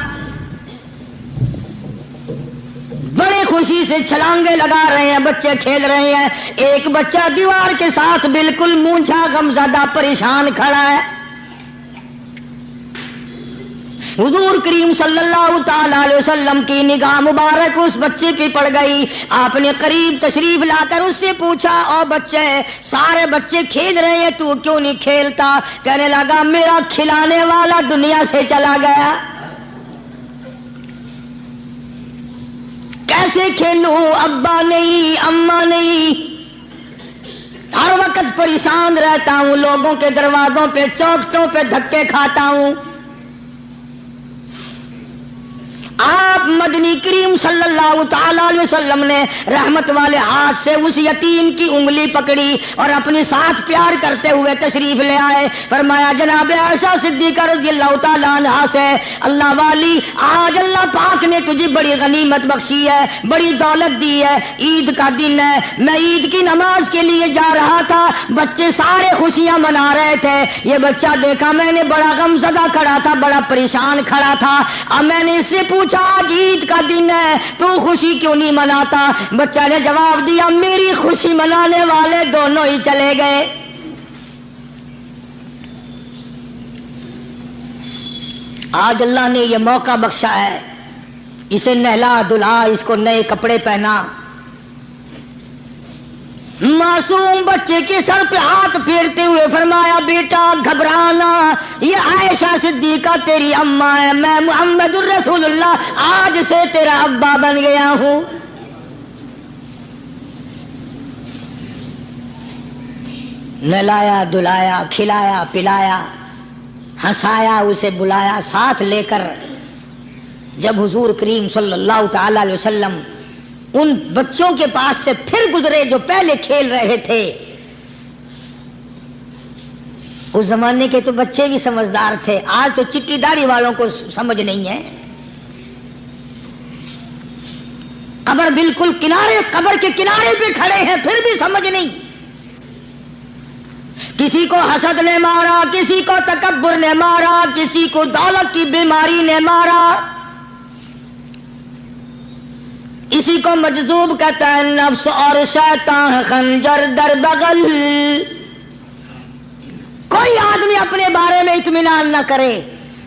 خوشی سے چھلانگے لگا رہے ہیں، بچے کھیل رہے ہیں. ایک بچہ دیوار کے ساتھ بالکل مونجھا غمزدہ پریشان کھڑا ہے. حضور کریم صلی اللہ تعالی علیہ وسلم کی نگاہ مبارک اس بچے پہ پڑ گئی. آپ نے قریب تشریف لا کر اس سے پوچھا، او بچے، سارے بچے کھیل رہے ہیں، تو کیوں نہیں کھیلتا؟ کہنے لگا میرا کھلانے والا دنیا سے چلا گیا، کیسے کھیلوں؟ ابا نہیں، اماں نہیں، ہر وقت پریشان رہتا ہوں، لوگوں کے دروازوں پہ چوکھٹوں پہ دھکے کھاتا ہوں. آپ مدنی کریم صلی اللہ تعالی علیہ وسلم نے رحمت والے ہاتھ سے اس یتیم کی انگلی پکڑی اور اپنے ساتھ پیار کرتے ہوئے تشریف لے آئے. فرمایا جناب عائشہ صدیقہ رضی اللہ تعالی عنہا سے، اللہ والی، آج اللہ پاک نے تجھے بڑی غنیمت بخشی ہے، بڑی دولت دی ہے، عید کا دن ہے، میں عید کی نماز کے لیے جا رہا تھا، بچے سارے خوشیاں منا رہے تھے، یہ بچہ دیکھا میں نے بڑا غمزدہ کھڑا تھا، بڑا پریشان کھڑا تھا. اب میں نے اس سے پوچھا آج عید کا دن ہے، تو خوشی کیوں نہیں مناتا؟ بچہ نے جواب دیا میری خوشی منانے والے دونوں ہی چلے گئے. آج اللہ نے یہ موقع بخشا ہے، اسے نہلا دھلا، اس کو نئے کپڑے پہنا. معصوم بچے کے سر پہ ہاتھ پھیرتے ہوئے فرمایا بیٹا گھبرانا، یہ عائشہ صدیقہ تیری اماں ہے، میں محمد الرسول اللہ آج سے تیرا ابا بن گیا ہوں. نہلایا دھلایا، کھلایا پلایا، ہنسایا، اسے بلایا ساتھ لے کر. جب حضور کریم صلی اللہ تعالی علیہ وسلم ان بچوں کے پاس سے پھر گزرے جو پہلے کھیل رہے تھے، اس زمانے کے تو بچے بھی سمجھدار تھے، آج تو چٹی داڑھی والوں کو سمجھ نہیں ہے. قبر بالکل کنارے، قبر کے کنارے پہ کھڑے ہیں پھر بھی سمجھ نہیں. کسی کو حسد نے مارا، کسی کو تکبر نے مارا، کسی کو دولت کی بیماری نے مارا. اسی کو مجذوب کہتا ہے، نفس اور شیطان خنجر در بغل. کوئی آدمی اپنے بارے میں اطمینان نہ کرے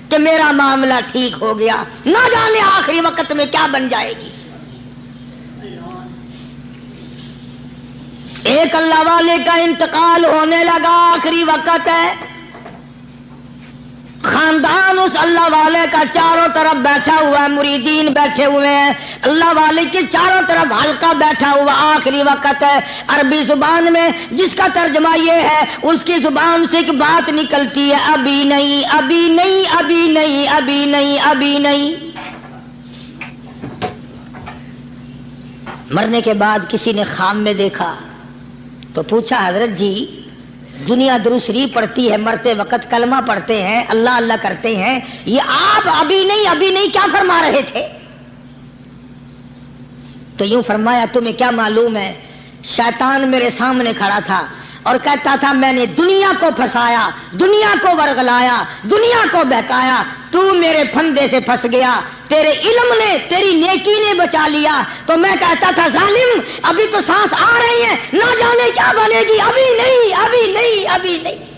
کہ میرا معاملہ ٹھیک ہو گیا، نہ جانے آخری وقت میں کیا بن جائے گی. ایک اللہ والے کا انتقال ہونے لگا، آخری وقت ہے. خاندان اس اللہ والے کا چاروں طرف بیٹھا ہوا ہے، مریدین بیٹھے ہوئے ہیں، اللہ والے کے چاروں طرف حلقہ بیٹھا ہوا، آخری وقت ہے. عربی زبان میں جس کا ترجمہ یہ ہے، اس کی زبان سے ایک بات نکلتی ہے، ابھی نہیں، ابھی نہیں، ابھی نہیں، ابھی نہیں، ابھی نہیں. مرنے کے بعد کسی نے خواب میں دیکھا تو پوچھا حضرت جی دنیا درود شریف پڑھتی ہے، مرتے وقت کلمہ پڑھتے ہیں، اللہ اللہ کرتے ہیں، یہ آپ ابھی نہیں ابھی نہیں کیا فرما رہے تھے؟ تو یوں فرمایا تمہیں کیا معلوم ہے، شیطان میرے سامنے کھڑا تھا اور کہتا تھا میں نے دنیا کو پھنسایا، دنیا کو ورغلایا، دنیا کو بہکایا، تو میرے پھندے سے پھنس گیا، تیرے علم نے، تیری نیکی نے بچا لیا. تو میں کہتا تھا ظالم ابھی تو سانس آ رہی ہے، نہ جانے کیا بنے گی، ابھی نہیں، ابھی نہیں، ابھی نہیں.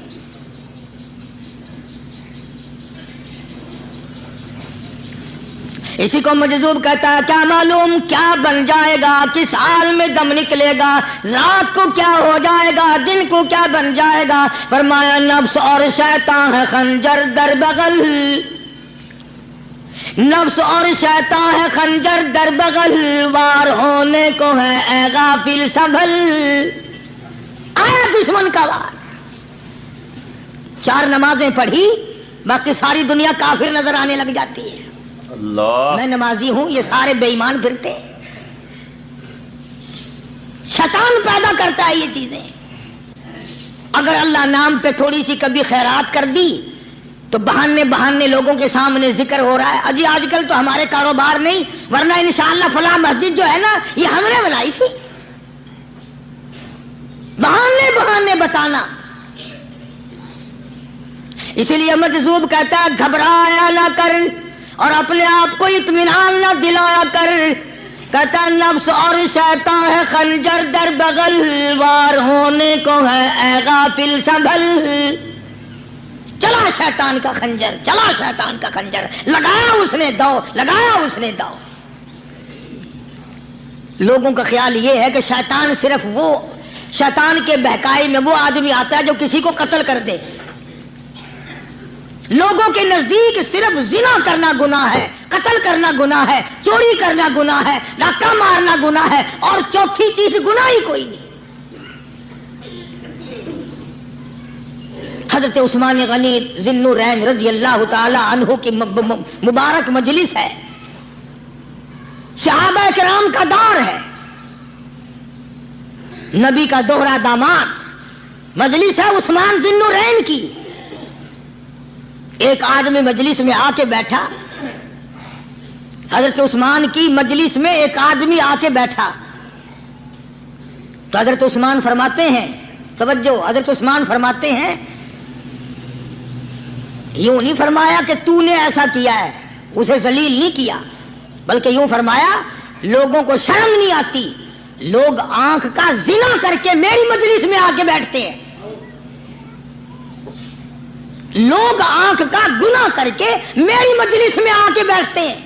اسی کو مجذوب کہتا ہے، کیا معلوم کیا بن جائے گا، کس حال میں دم نکلے گا، رات کو کیا ہو جائے گا، دن کو کیا بن جائے گا. فرمایا نفس اور شیطان ہے خنجر در بغل، نفس اور شیطان ہے خنجر در بغل، وار ہونے کو ہے اے غافل سنبھل. آیا دشمن کا وار. 4 نمازیں پڑھی، باقی ساری دنیا کافر نظر آنے لگ جاتی ہے. اللہ، میں نمازی ہوں، یہ سارے بے ایمان پھرتے ہیں. شیطان پیدا کرتا ہے یہ چیزیں. اگر اللہ نام پہ تھوڑی سی کبھی خیرات کر دی تو بہانے لوگوں کے سامنے ذکر ہو رہا ہے، اجی آج کل تو ہمارے کاروبار نہیں، ورنہ انشاءاللہ فلاں مسجد جو ہے نا یہ ہم نے بنائی تھی. بہانے بتانا. اسی لیے مجذوب کہتا ہے گھبرایا نہ کر اور اپنے آپ کو اطمینان نہ دلایا کر. کہتا نفس اور شیطان ہے خنجر در بغل، وار ہونے کو ہے اے غافل سنبھل۔ چلا شیطان کا خنجر، چلا شیطان کا خنجر، لگایا اس نے دو، لگایا اس نے دو۔ لوگوں کا خیال یہ ہے کہ شیطان صرف وہ، شیطان کے بہکائی میں وہ آدمی آتا ہے جو کسی کو قتل کر دے۔ لوگوں کے نزدیک صرف زنا کرنا گناہ ہے، قتل کرنا گناہ ہے، چوری کرنا گناہ ہے، ڈاکہ مارنا گناہ ہے، اور چوتھی چیز گناہ ہی کوئی نہیں۔ حضرت عثمان غنی ذی النورین رضی اللہ تعالی عنہ کی مبارک مجلس ہے، صحابہ کرام کا دور ہے، نبی کا دوہرا داماد، مجلس ہے عثمان ذی النورین کی۔ ایک آدمی مجلس میں آ کے بیٹھا، حضرت عثمان کی مجلس میں ایک آدمی آ کے بیٹھا تو حضرت عثمان فرماتے ہیں، توجہ، حضرت عثمان فرماتے ہیں، یوں نہیں فرمایا کہ تو نے ایسا کیا ہے، اسے ذلیل نہیں کیا، بلکہ یوں فرمایا لوگوں کو شرم نہیں آتی، لوگ آنکھ کا زنا کر کے میری مجلس میں آ کے بیٹھتے ہیں، لوگ آنکھ کا گناہ کر کے میری مجلس میں آ کے بیٹھتے ہیں۔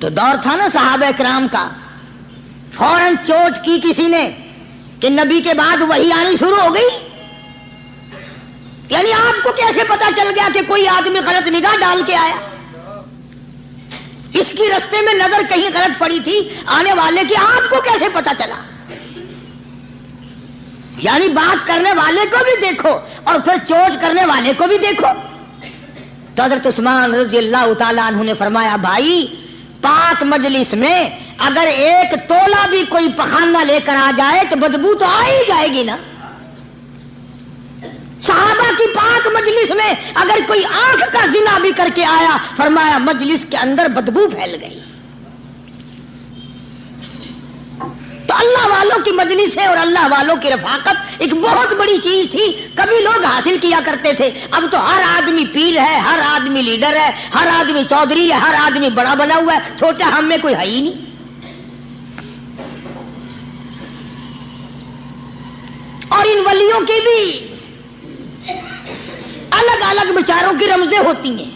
تو دور تھا نا صحابہ کرام کا، فوراً چوٹ کی کسی نے کہ نبی کے بعد وحی آنی شروع ہو گئی۔ یعنی آپ کو کیسے پتا چل گیا کہ کوئی آدمی غلط نگاہ ڈال کے آیا؟ اس کی رستے میں نظر کہیں غلط پڑی تھی آنے والے کی، آپ کو کیسے پتا چلا؟ یعنی بات کرنے والے کو بھی دیکھو اور پھر چوٹ کرنے والے کو بھی دیکھو۔ تو حضرت عثمان رضی اللہ تعالیٰ عنہ نے فرمایا، بھائی پاک مجلس میں اگر ایک تولا بھی کوئی پخانہ لے کر آ جائے تو بدبو تو آ ہی جائے گی نا۔ صحابہ کی پاک مجلس میں اگر کوئی آنکھ کا زنا بھی کر کے آیا، فرمایا مجلس کے اندر بدبو پھیل گئی۔ تو اللہ والوں کی مجلس ہے اور اللہ والوں کی رفاقت ایک بہت بڑی چیز تھی، کبھی لوگ حاصل کیا کرتے تھے، اب تو ہر آدمی پیر ہے، ہر آدمی لیڈر ہے، ہر آدمی چودھری ہے، ہر آدمی بڑا بنا ہوا ہے، چھوٹا ہم میں کوئی ہے ہی نہیں۔ اور ان ولیوں کی بھی الگ الگ بیچاروں کی رمزیں ہوتی ہیں۔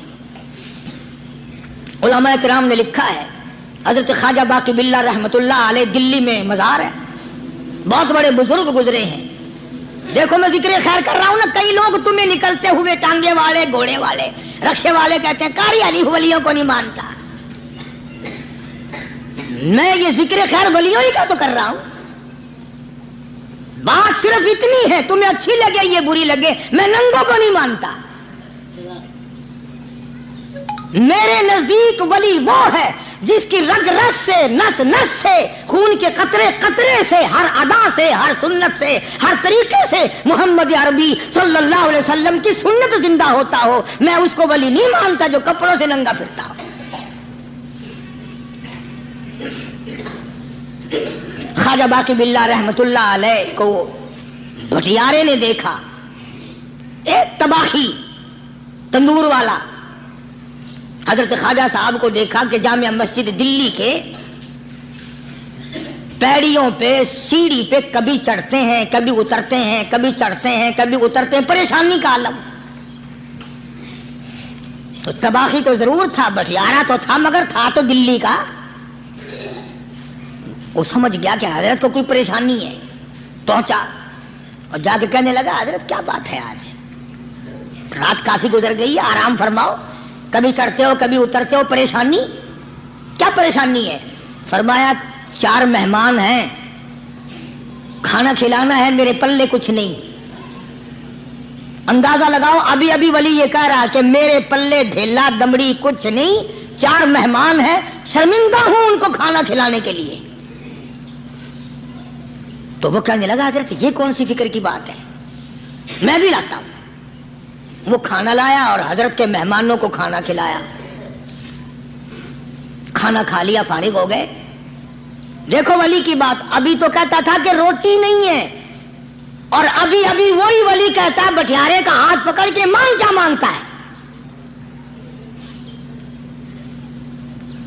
علماء کرام نے لکھا ہے، حضرت خواجہ باقی باللہ رحمت اللہ علیہ دلی میں مزار ہے، بہت بڑے بزرگ گزرے ہیں۔ دیکھو میں ذکر خیر کر رہا ہوں نا، کئی لوگ تمہیں نکلتے ہوئے ٹانگے والے، گھوڑے والے، رکشے والے کہتے ہیں قادیانی ولیوں کو نہیں مانتا۔ میں یہ ذکر خیر ولیوں ہی کا تو کر رہا ہوں۔ بات صرف اتنی ہے، تمہیں اچھی لگے یہ بری لگے، میں ننگوں کو نہیں مانتا۔ میرے نزدیک ولی وہ ہے جس کی رگ رس سے، نس نس سے، خون کے قطرے قطرے سے، ہر ادا سے، ہر سنت سے، ہر طریقے سے محمد عربی صلی اللہ علیہ وسلم کی سنت زندہ ہوتا ہو۔ میں اس کو ولی نہیں مانتا جو کپڑوں سے ننگا پھرتا ہو۔ خواجہ باقی باللہ رحمت اللہ علیہ کو بھٹیارے نے دیکھا، ایک تباہی تندور والا، حضرت خواجہ صاحب کو دیکھا کہ جامع مسجد دلی کے پیڑیوں پہ، سیڑھی پہ کبھی چڑھتے ہیں، کبھی اترتے ہیں، کبھی چڑھتے ہیں، کبھی اترتے ہیں، پریشانی کا عالم۔ تو تباہی تو ضرور تھا، بٹیارہ تو تھا، مگر تھا تو دلی کا۔ وہ سمجھ گیا کہ حضرت کو کوئی پریشانی ہے، پہنچا اور جا کے کہنے لگا، حضرت کیا بات ہے، آج رات کافی گزر گئی ہے، آرام فرماؤ، کبھی چڑھتے ہو کبھی اترتے ہو، پریشانی کیا پریشانی ہے؟ فرمایا 4 مہمان ہیں، کھانا کھلانا ہے، میرے پلے کچھ نہیں۔ اندازہ لگاؤ، ابھی ابھی ولی یہ کہہ رہا کہ میرے پلے دھیلا دمڑی کچھ نہیں، 4 مہمان ہیں، شرمندہ ہوں ان کو کھانا کھلانے کے لیے۔ تو وہ کہنے لگا، حضرت یہ کون سی فکر کی بات ہے، میں بھی لاتا ہوں۔ وہ کھانا لایا اور حضرت کے مہمانوں کو کھانا کھلایا، کھانا کھا لیا، فارغ ہو گئے۔ دیکھو ولی کی بات، ابھی تو کہتا تھا کہ روٹی نہیں ہے، اور ابھی ابھی وہی ولی کہتا ہے بٹیارے کا ہاتھ پکڑ کے مانگ کیا مانگتا ہے۔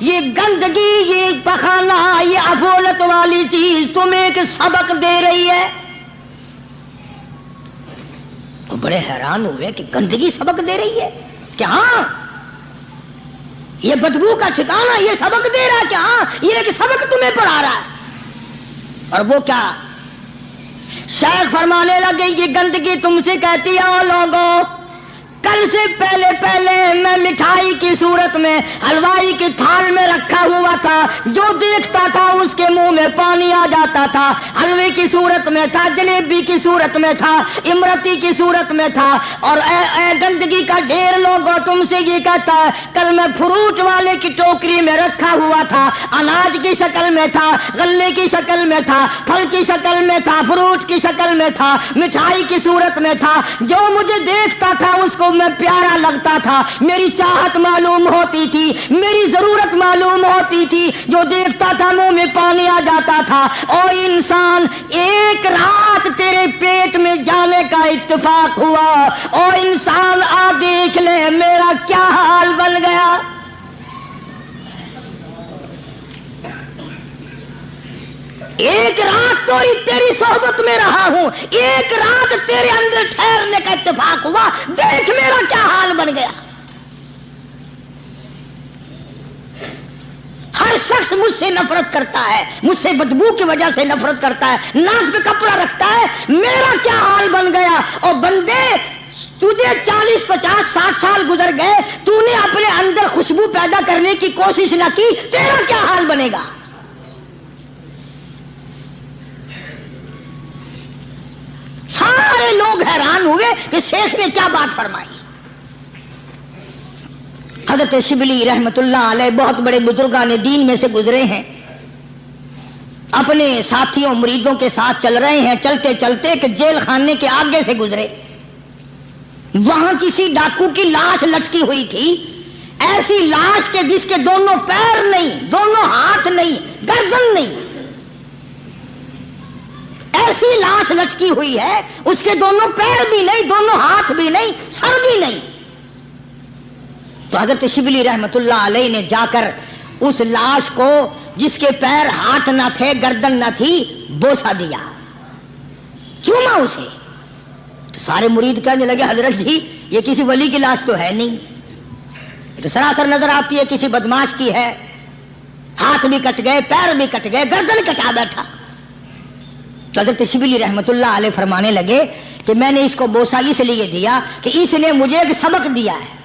یہ گندگی، یہ پخانا، یہ افولت والی چیز تمہیں ایک سبق دے رہی ہے؟ وہ بڑے حیران ہوئے کہ گندگی سبق دے رہی ہے کہ ہاں یہ بدبو کا ٹھکانہ یہ سبق دے رہا ہے کہ ہاں یہ ایک سبق تمہیں پڑھا رہا ہے۔ اور وہ کیا؟ شیخ فرمانے لگے یہ گندگی تم سے کہتی ہے لوگوں، کل سے پہلے میں مٹھائی کی صورت میں حلوائی کی تھال میں رکھا ہوا تھا، جو دیکھتا تھا اس کے منہ میں پانی آ جاتا تھا، حلوے کی صورت میں تھا، جلیبی کی صورت میں تھا، امرتی کی صورت میں تھا، اور اے گندگی کا ڈھیر لوگوں تم سے یہ کہتا ہے کل میں فروٹ والے کی ٹوکری میں رکھا ہوا تھا، اناج کی شکل میں تھا، غلے کی شکل میں تھا، پھل کی شکل میں تھا، فروٹ کی شکل میں تھا، مٹھائی کی صورت میں تھا، جو مجھے دیکھتا تھا اس کو میں پیارا لگتا تھا، میری چاہت معلوم ہوتی تھی، میری ضرورت معلوم ہوتی تھی، جو دیکھتا تھا منہ میں پانی آ جاتا تھا۔ او انسان، ایک رات تیرے پیٹ میں جانے کا اتفاق ہوا، او انسان آ دیکھ لے میرا کیا حال بن گیا۔ ایک رات تو تیری صحبت میں رہا ہوں، ایک رات تیرے اندر ٹھہرنے کا اتفاق ہوا، دیکھ میرا کیا حال بن گیا۔ ہر شخص مجھ سے نفرت کرتا ہے، مجھ سے بدبو کی وجہ سے نفرت کرتا ہے، ناک پہ کپڑا رکھتا ہے، میرا کیا حال بن گیا۔ اور بندے تجھے 40 50 60 سال گزر گئے، تو نے اپنے اندر خوشبو پیدا کرنے کی کوشش نہ کی، تیرا کیا حال بنے گا۔ سارے لوگ حیران ہوئے کہ شیخ نے کیا بات فرمائی۔ حضرت شبلی رحمت اللہ علیہ بہت بڑے بزرگان دین میں سے گزرے ہیں، اپنے ساتھیوں مریدوں کے ساتھ چل رہے ہیں، چلتے چلتے کہ جیل خانے کے آگے سے گزرے، وہاں کسی ڈاکو کی لاش لٹکی ہوئی تھی، ایسی لاش کے جس کے دونوں پیر نہیں، دونوں ہاتھ نہیں، گردن نہیں، ایسی لاش لٹکی ہوئی ہے، اس کے دونوں پیر بھی نہیں، دونوں ہاتھ بھی نہیں، سر بھی نہیں۔ تو حضرت شبلی رحمت اللہ علیہ نے جا کر اس لاش کو جس کے پیر ہاتھ نہ تھے، گردن نہ تھی، بوسا دیا، چوما اسے۔ تو سارے مرید کہنے لگے حضرت جی یہ کسی ولی کی لاش تو ہے نہیں، یہ تو سراسر نظر آتی ہے کسی بدماش کی ہے، ہاتھ بھی کٹ گئے، پیر بھی کٹ گئے، گردن کٹا بیٹھا۔ تو حضرت شبلی رحمت اللہ علیہ فرمانے لگے کہ میں نے اس کو بوسا اس لیے دیا کہ اس نے مجھے ایک سبق دیا ہے،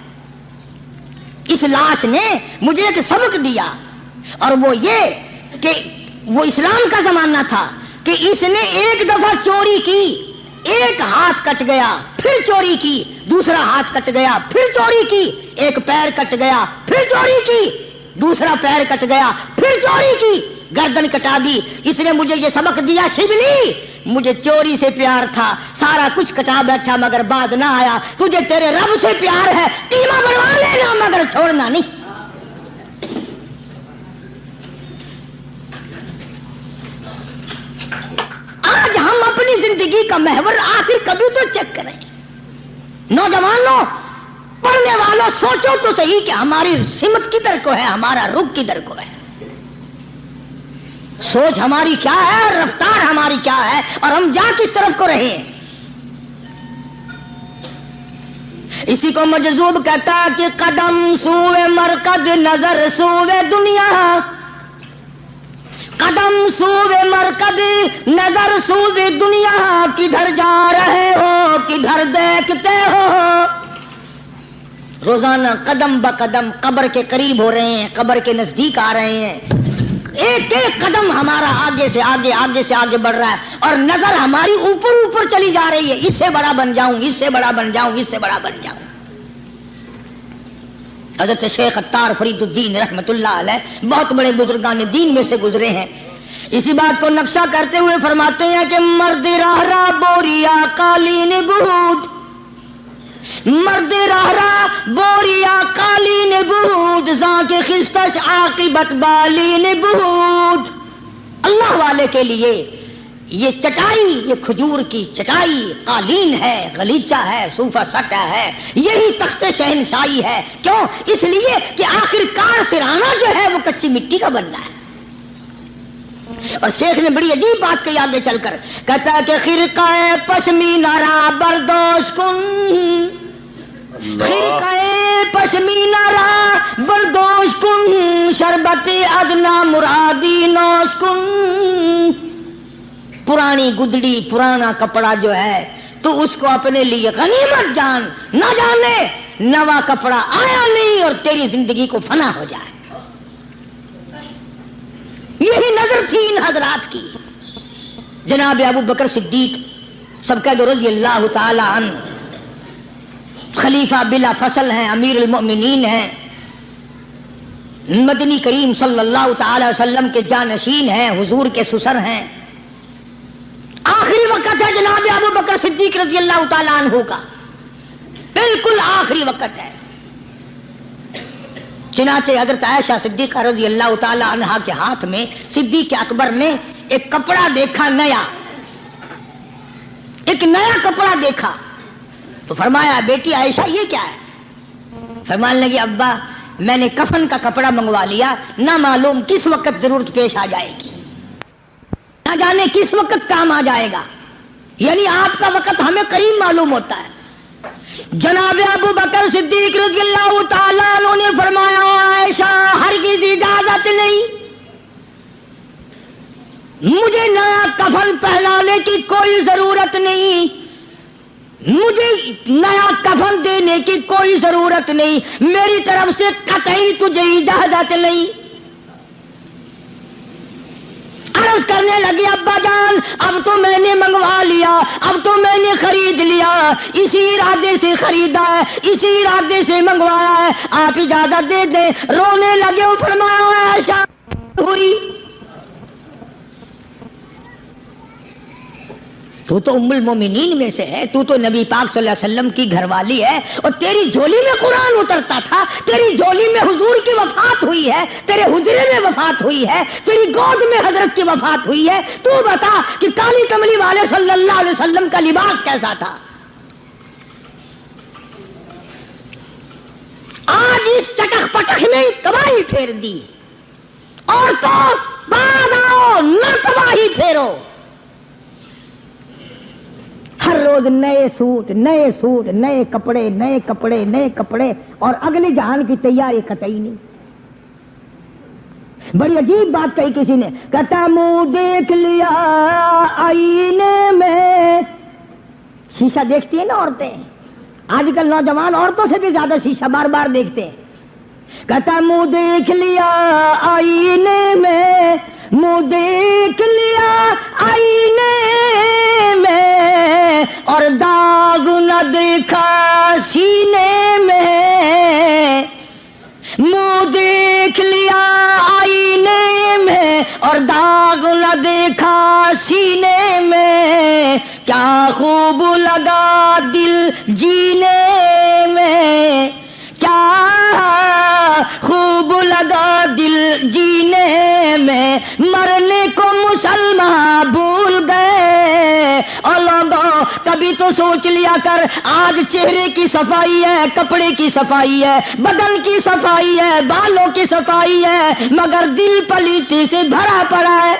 اس لاش نے مجھے ایک سبق دیا، اور وہ یہ کہ وہ اسلام کا زمانہ تھا کہ اس نے ایک دفعہ چوری کی، ایک ہاتھ کٹ گیا، پھر چوری کی، دوسرا ہاتھ کٹ گیا، پھر چوری کی، ایک پیر کٹ گیا، پھر چوری کی، دوسرا پیر کٹ گیا، پھر چوری کی، گردن کٹا دی۔ اس نے مجھے یہ سبق دیا شبلی مجھے چوری سے پیار تھا، سارا کچھ کٹا بیٹھا مگر بات نہ آیا، تجھے تیرے رب سے پیار ہے، قیمہ بنوا لینا مگر چھوڑنا نہیں۔ آج ہم اپنی زندگی کا محور آخر کبھی تو چیک کریں۔ نوجوانوں، پڑھنے والوں، سوچو تو صحیح کہ ہماری سمت کدھر کو ہے، ہمارا رخ کدھر کو ہے، سوچ ہماری کیا ہے، رفتار ہماری کیا ہے، اور ہم جا کس طرف کو رہے ہیں۔ اسی کو مجذوب کہتا ہے کہ قدم سوئے مرکز، نظر سوئے دنیا، قدم سوئے مرکز، نظر سوئے دنیا، کدھر جا رہے ہو کدھر دیکھتے ہو۔ روزانہ قدم بقدم قبر کے قریب ہو رہے ہیں، قبر کے نزدیک آ رہے ہیں، ایک ایک قدم ہمارا آگے سے آگے، آگے سے آگے بڑھ رہا ہے، اور نظر ہماری اوپر اوپر چلی جا رہی ہے، اس سے بڑا بن جاؤں، اس سے بڑا بن جاؤں، اس سے بڑا بن جاؤں۔ حضرت شیخ عطار فرید الدین رحمت اللہ علیہ بہت بڑے بزرگان دین میں سے گزرے ہیں، اسی بات کو نقشہ کرتے ہوئے فرماتے ہیں کہ مرد راہ راہ بوریا قالین بود، مرد راہ راہ بوریا قالین بود، ذاک خستش عاقبت بالین بود۔ اللہ والے کے لیے یہ چٹائی، یہ کھجور کی چٹائی، قالین ہے، غلیچہ ہے، صوفہ سٹا ہے، یہی تخت شہنشاہی ہے. کیوں؟ اس لیے کہ آخر کار سرہانہ جو ہے وہ کچی مٹی کا بننا ہے. اور شیخ نے بڑی عجیب بات کہی آگے چل کر، کہتا ہے کہ خرقہ پشمینہ را بردوش کن، خرقہ پشمینہ را بردوش کن، شربت ادنا مرادی نوش کن. پرانی گدڑی، پرانا کپڑا جو ہے تو اس کو اپنے لیے غنیمت جان، نہ جانے نوا کپڑا آیا نہیں اور تیری زندگی کو فنا ہو جائے. یہی نظر تھی ان حضرات کی. جناب ابو بکر صدیق سبقہ رضی اللہ تعالی عنہ خلیفہ بلا فصل ہیں، امیر المؤمنین ہیں، مدنی کریم صلی اللہ تعالی وسلم کے جانشین ہیں، حضور کے سسر ہیں. آخری وقت ہے جناب ابو بکر صدیق رضی اللہ تعالی عنہ کا، بالکل آخری وقت ہے. چنانچہ حضرت عائشہ صدیقہ رضی اللہ تعالی عنہا کے ہاتھ میں صدیق اکبر نے ایک کپڑا دیکھا، ایک نیا کپڑا دیکھا تو فرمایا بیٹی عائشہ یہ کیا ہے؟ فرمانے لگی ابا میں نے کفن کا کپڑا منگوا لیا، نہ معلوم کس وقت ضرورت پیش آ جائے گی، نہ جانے کس وقت کام آ جائے گا. یعنی آپ کا وقت ہمیں قریب معلوم ہوتا ہے. جناب ابو بکر صدیق رضی اللہ تعالیٰ عنہ نے فرمایا عائشہ ہرگز اجازت نہیں، مجھے نیا کفن پہنانے کی کوئی ضرورت نہیں، مجھے نیا کفن دینے کی کوئی ضرورت نہیں، میری طرف سے قطعی تجھے اجازت نہیں. عرض کرنے لگی ابا جان اب تو میں نے منگوا لیا، اب تو میں نے خرید لیا، اسی ارادے سے خریدا ہے، اسی ارادے سے منگوایا ہے، آپ اجازت دے دیں. رونے لگے. فرمایا عائشہ ہوئی تو ام المومنین میں سے ہے، تو نبی پاک صلی اللہ علیہ وسلم کی گھر والی ہے، اور تیری جھولی میں قرآن اترتا تھا، تیری جھولی میں حضور کی وفات ہوئی ہے، تیرے حجرے میں وفات ہوئی ہے، تیری گود میں حضرت کی وفات ہوئی ہے. تو بتا کہ کالی کملی والے صلی اللہ علیہ وسلم کا لباس کیسا تھا؟ آج اس چٹخ پٹخ نے تباہی پھیر دی. اور تو بعد آؤ نہ تباہی پھیرو. ہر روز نئے سوٹ، نئے سوٹ، نئے کپڑے، نئے کپڑے، نئے کپڑے، اور اگلے جہان کی تیاری قطعی نہیں. بڑی عجیب بات کہی کسی نے، کہتا منہ دیکھ لیا آئینے میں. شیشہ دیکھتی ہیں نا عورتیں، آج کل نوجوان عورتوں سے بھی زیادہ شیشہ بار بار دیکھتے ہیں. کہتا منہ دیکھ لیا آئینے میں، منہ دیکھ لیا آئینے میں، اور داغ نہ دیکھا سینے میں. منہ دیکھ لیا آئینے میں اور داغ نہ دیکھا سینے میں، کیا خوب لگا دل جینے میں، کیا خوب لگا دل جینے میں، مرنے کو مسلمان بھول گئے. اور لوگوں کبھی تو سوچ لیا کر، آج چہرے کی صفائی ہے، کپڑے کی صفائی ہے، بدن کی صفائی ہے، بالوں کی صفائی ہے، مگر دل پلیتی سے بھرا پڑا ہے.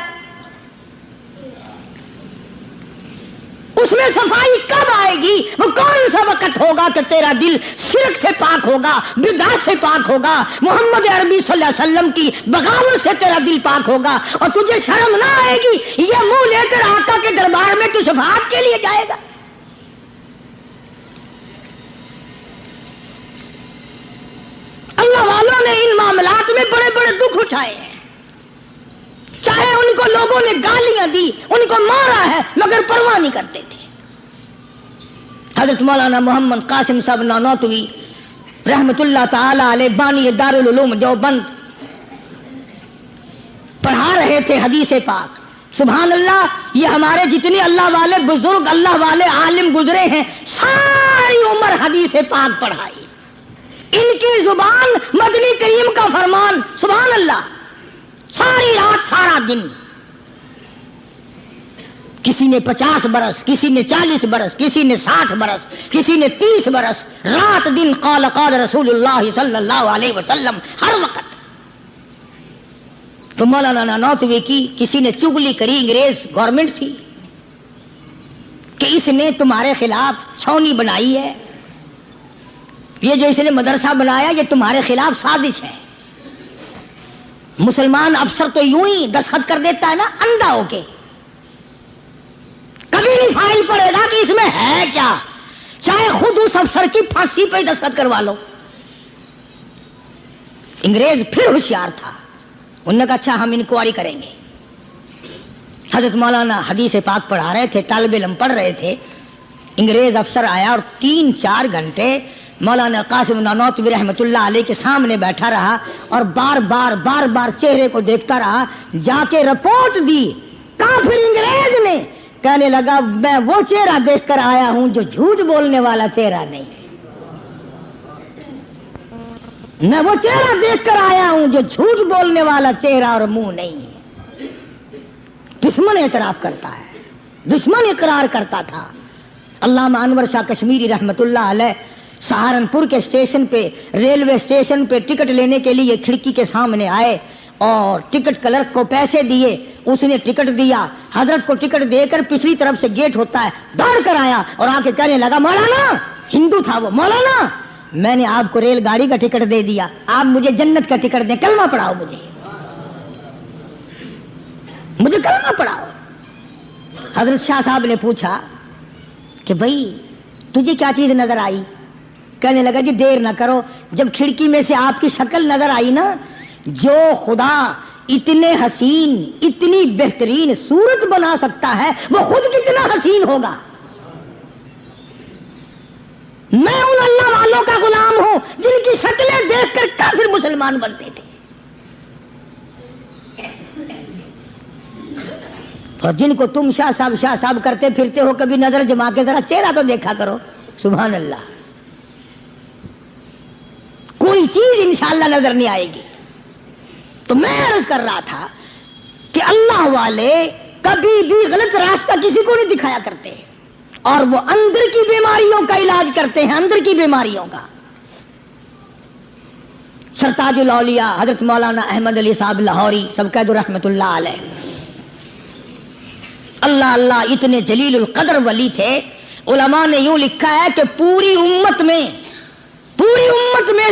اس میں صفائی کب آئے گی؟ وہ کون سا وقت ہوگا کہ تیرا دل شرک سے پاک ہوگا، بدعت سے پاک ہوگا، محمد عربی صلی اللہ علیہ وسلم کی بغاوت سے تیرا دل پاک ہوگا، اور تجھے شرم نہ آئے گی یہ منہ لے کر آقا کے دربار میں تو شفاعت کے لیے جائے گا. اللہ والوں نے ان معاملات میں بڑے بڑے دکھ اٹھائے ہیں، چاہے ان کو لوگوں نے گالیاں دی، ان کو مارا ہے، مگر پرواہ نہیں کرتے تھے. حضرت مولانا محمد قاسم صاحب نانوتوی رحمت اللہ تعالی علیہ بانی دارالعلوم دیوبند پڑھا رہے تھے حدیث پاک. سبحان اللہ، یہ ہمارے جتنے اللہ والے بزرگ، اللہ والے عالم گزرے ہیں، ساری عمر حدیث پاک پڑھائی. ان کی زبان مدنی کریم کا فرمان، سبحان اللہ، ساری رات سارا دن. کسی نے 50 برس، کسی نے 40 برس، کسی نے 60 برس، کسی نے 30 برس، رات دن قال قال رسول اللہ صلی اللہ علیہ وسلم ہر وقت. تو مولانا نانوتوی کی کسی نے چگلی کری، انگریز گورنمنٹ تھی کہ اس نے تمہارے خلاف چھاونی بنائی ہے، یہ جو اس نے مدرسہ بنایا یہ تمہارے خلاف سازش ہے. مسلمان افسر تو یوں ہی دستخط کر دیتا ہے نا اندھا ہو کے، کبھی نہیں فائل پڑے گا کہ اس میں ہے کیا، چاہے خود اس افسر کی پھانسی پہ دستخط کروا لو. انگریز پھر ہوشیار تھا، انہوں نے کہا اچھا ہم انکوائری کریں گے. حضرت مولانا حدیث پاک پڑھا رہے تھے، طالب علم پڑھ رہے تھے، انگریز افسر آیا اور 3-4 گھنٹے مولانا قاسم نانوتوی رحمۃ اللہ علیہ کے سامنے بیٹھا رہا اور بار بار چہرے کو دیکھتا رہا. جا کے رپورٹ دی کافر انگریز نے، کہنے لگا میں وہ چہرہ دیکھ کر آیا ہوں جو جھوٹ بولنے والا چہرہ نہیں، میں وہ چہرہ دیکھ کر آیا ہوں جو جھوٹ بولنے والا چہرہ اور منہ نہیں ہے. دشمن اعتراف کرتا ہے، دشمن اقرار کرتا تھا. علامہ انور شاہ کشمیری رحمت اللہ علیہ سہارنپور کے اسٹیشن پہ، ریلوے اسٹیشن پہ ٹکٹ لینے کے لیے کھڑکی کے سامنے آئے اور ٹکٹ کلرک کو پیسے دیے، اس نے ٹکٹ دیا، حضرت کو ٹکٹ دے کر پچھلی طرف سے گیٹ ہوتا ہے دوڑ کر آیا اور آ کے کہنے لگا مولانا، ہندو تھا وہ، مولانا میں نے آپ کو ریل گاڑی کا ٹکٹ دے دیا، آپ مجھے جنت کا ٹکٹ دیں، کلمہ پڑھاؤ، مجھے کلمہ پڑھاؤ. حضرت شاہ صاحب نے پوچھا کہ بھائی تجھے کیا چیز نظر آئی؟ کہنے لگا جی دیر نہ کرو، جب کھڑکی میں سے آپ کی شکل نظر آئی نا، جو خدا اتنے حسین اتنی بہترین صورت بنا سکتا ہے وہ خود کتنا حسین ہوگا. میں ان اللہ والوں کا غلام ہوں جن کی شکلیں دیکھ کر کافر مسلمان بنتے تھے، اور جن کو تم شاہ صاحب کرتے پھرتے ہو، کبھی نظر جما کے ذرا چہرہ تو دیکھا کرو. سبحان اللہ، کوئی چیز انشاءاللہ نظر نہیں آئے گی. تو میں عرض کر رہا تھا کہ اللہ والے کبھی بھی غلط راستہ کسی کو نہیں دکھایا کرتے، اور وہ اندر کی بیماریوں کا علاج کرتے ہیں، اندر کی بیماریوں کا. سرتاج الاولیاء حضرت مولانا احمد علی صاحب لاہوری سب کہہ دو رحمت اللہ علیہ، اللہ اللہ اتنے جلیل القدر ولی تھے. علماء نے یوں لکھا ہے کہ پوری امت میں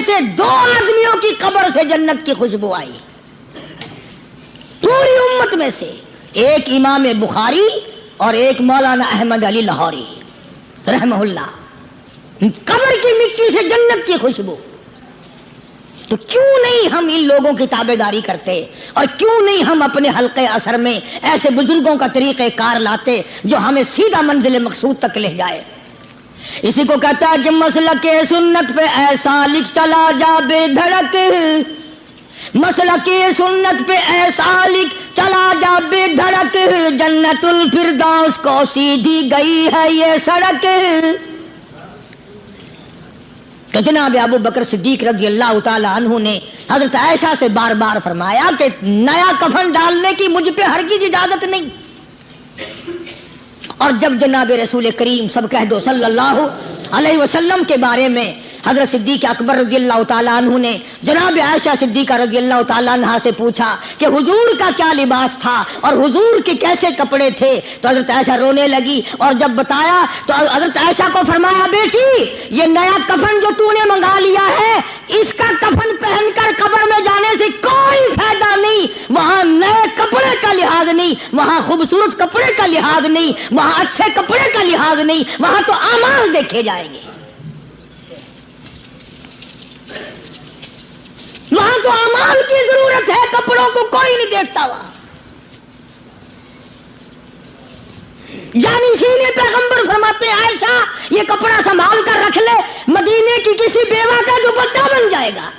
سے 2 آدمیوں کی قبر سے جنت کی خوشبو آئی، پوری امت میں سے، ایک امام بخاری اور ایک مولانا احمد علی لاہوری رحمہ اللہ. قبر کی مٹی سے جنت کی خوشبو. تو کیوں نہیں ہم ان لوگوں کی تابع داری کرتے، اور کیوں نہیں ہم اپنے حلقے اثر میں ایسے بزرگوں کا طریقہ کار لاتے جو ہمیں سیدھا منزل مقصود تک لے جائے. اسی کو کہتا ہے کہ مسلک سنت پہ ایسا لکھ چلا جا بے دھڑک، مسلک سنت پہ ایسا لکھ چلا جا بے دھڑک، جنت الفردوس کو سیدھی گئی ہے یہ سڑک. تو جناب ابو بکر صدیق رضی اللہ تعالی عنہ نے حضرت عائشہ سے بار بار فرمایا کہ نیا کفن ڈالنے کی مجھ پہ ہرگز اجازت نہیں. اور جب جناب رسول کریم سب کہہ دو صلی اللہ علیہ وسلم کے بارے میں حضرت صدیق اکبر رضی اللہ تعالیٰ عنہ نے جناب عائشہ صدیقہ رضی اللہ تعالیٰ عنہ سے پوچھا کہ حضور کا کیا لباس تھا اور حضور کے کیسے کپڑے تھے، تو حضرت عائشہ رونے لگی. اور جب بتایا تو حضرت عائشہ کو فرمایا بیٹی یہ نیا کفن جو تو نے منگا لیا ہے، اس کا کفن پہن کر قبر میں جانے سے کوئی فائدہ نہیں. وہاں نئے کپڑے کا لحاظ نہیں، وہاں خوبصورت کپڑے کا لحاظ نہیں، وہاں اچھے کپڑے کا لحاظ نہیں، وہاں تو اعمال دیکھے جائیں گے، وہاں تو اعمال کی ضرورت ہے، کپڑوں کو کوئی نہیں دیکھتا. وہاں جانشین پیغمبر فرماتے ہیں عائشہ یہ کپڑا سنبھال کر رکھ لے، مدینے کی کسی بیوہ کا دوپٹہ بن جائے گا،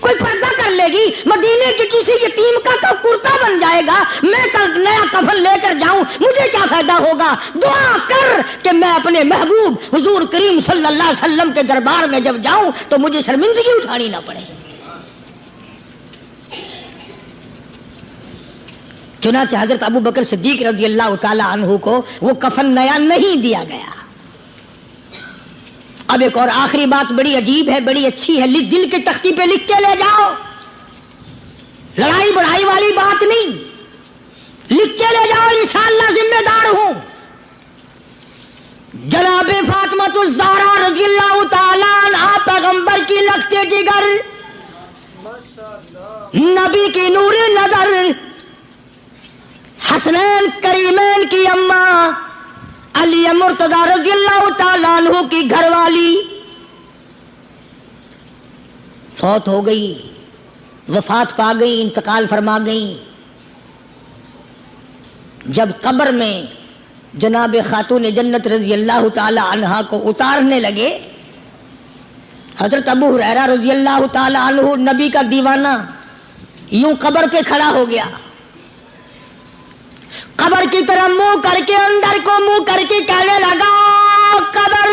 کوئی پردہ کر لے گی، مدینے کی کسی یتیم کا کرتا بن جائے گا. میں کل نیا کفن لے کر جاؤں مجھے کیا فائدہ ہوگا؟ دعا کر کہ میں اپنے محبوب حضور کریم صلی اللہ علیہ وسلم کے دربار میں جب جاؤں تو مجھے شرمندگی اٹھانی نہ پڑے. چنانچہ حضرت ابو بکر صدیق رضی اللہ تعالی عنہ کو وہ کفن نیا نہیں دیا گیا۔ اب ایک اور آخری بات بڑی عجیب ہے، بڑی اچھی ہے، دل کے تختی پہ لکھ کے لے جاؤ، لڑائی بڑھائی والی بات نہیں، لکھ کے لے جاؤ، انشاءاللہ ذمہ دار ہوں۔ جناب فاطمہ الزہرا رضی اللہ تعالی عنہا پیغمبر کی لخت جگر، نبی کی نور نظر، حسنین کریمین کی اماں علی مرتضی رضی اللہ تعالی عنہ کی گھر والی فوت ہو گئی، وفات پا گئی، انتقال فرما گئی۔ جب قبر میں جناب خاتون جنت رضی اللہ تعالی عنہا کو اتارنے لگے، حضرت ابو ہریرہ رضی اللہ تعالی عنہ نبی کا دیوانہ یوں قبر پہ کھڑا ہو گیا، قبر کی طرف منہ کر کے، اندر کو منہ کر کے کہنے لگا، قبر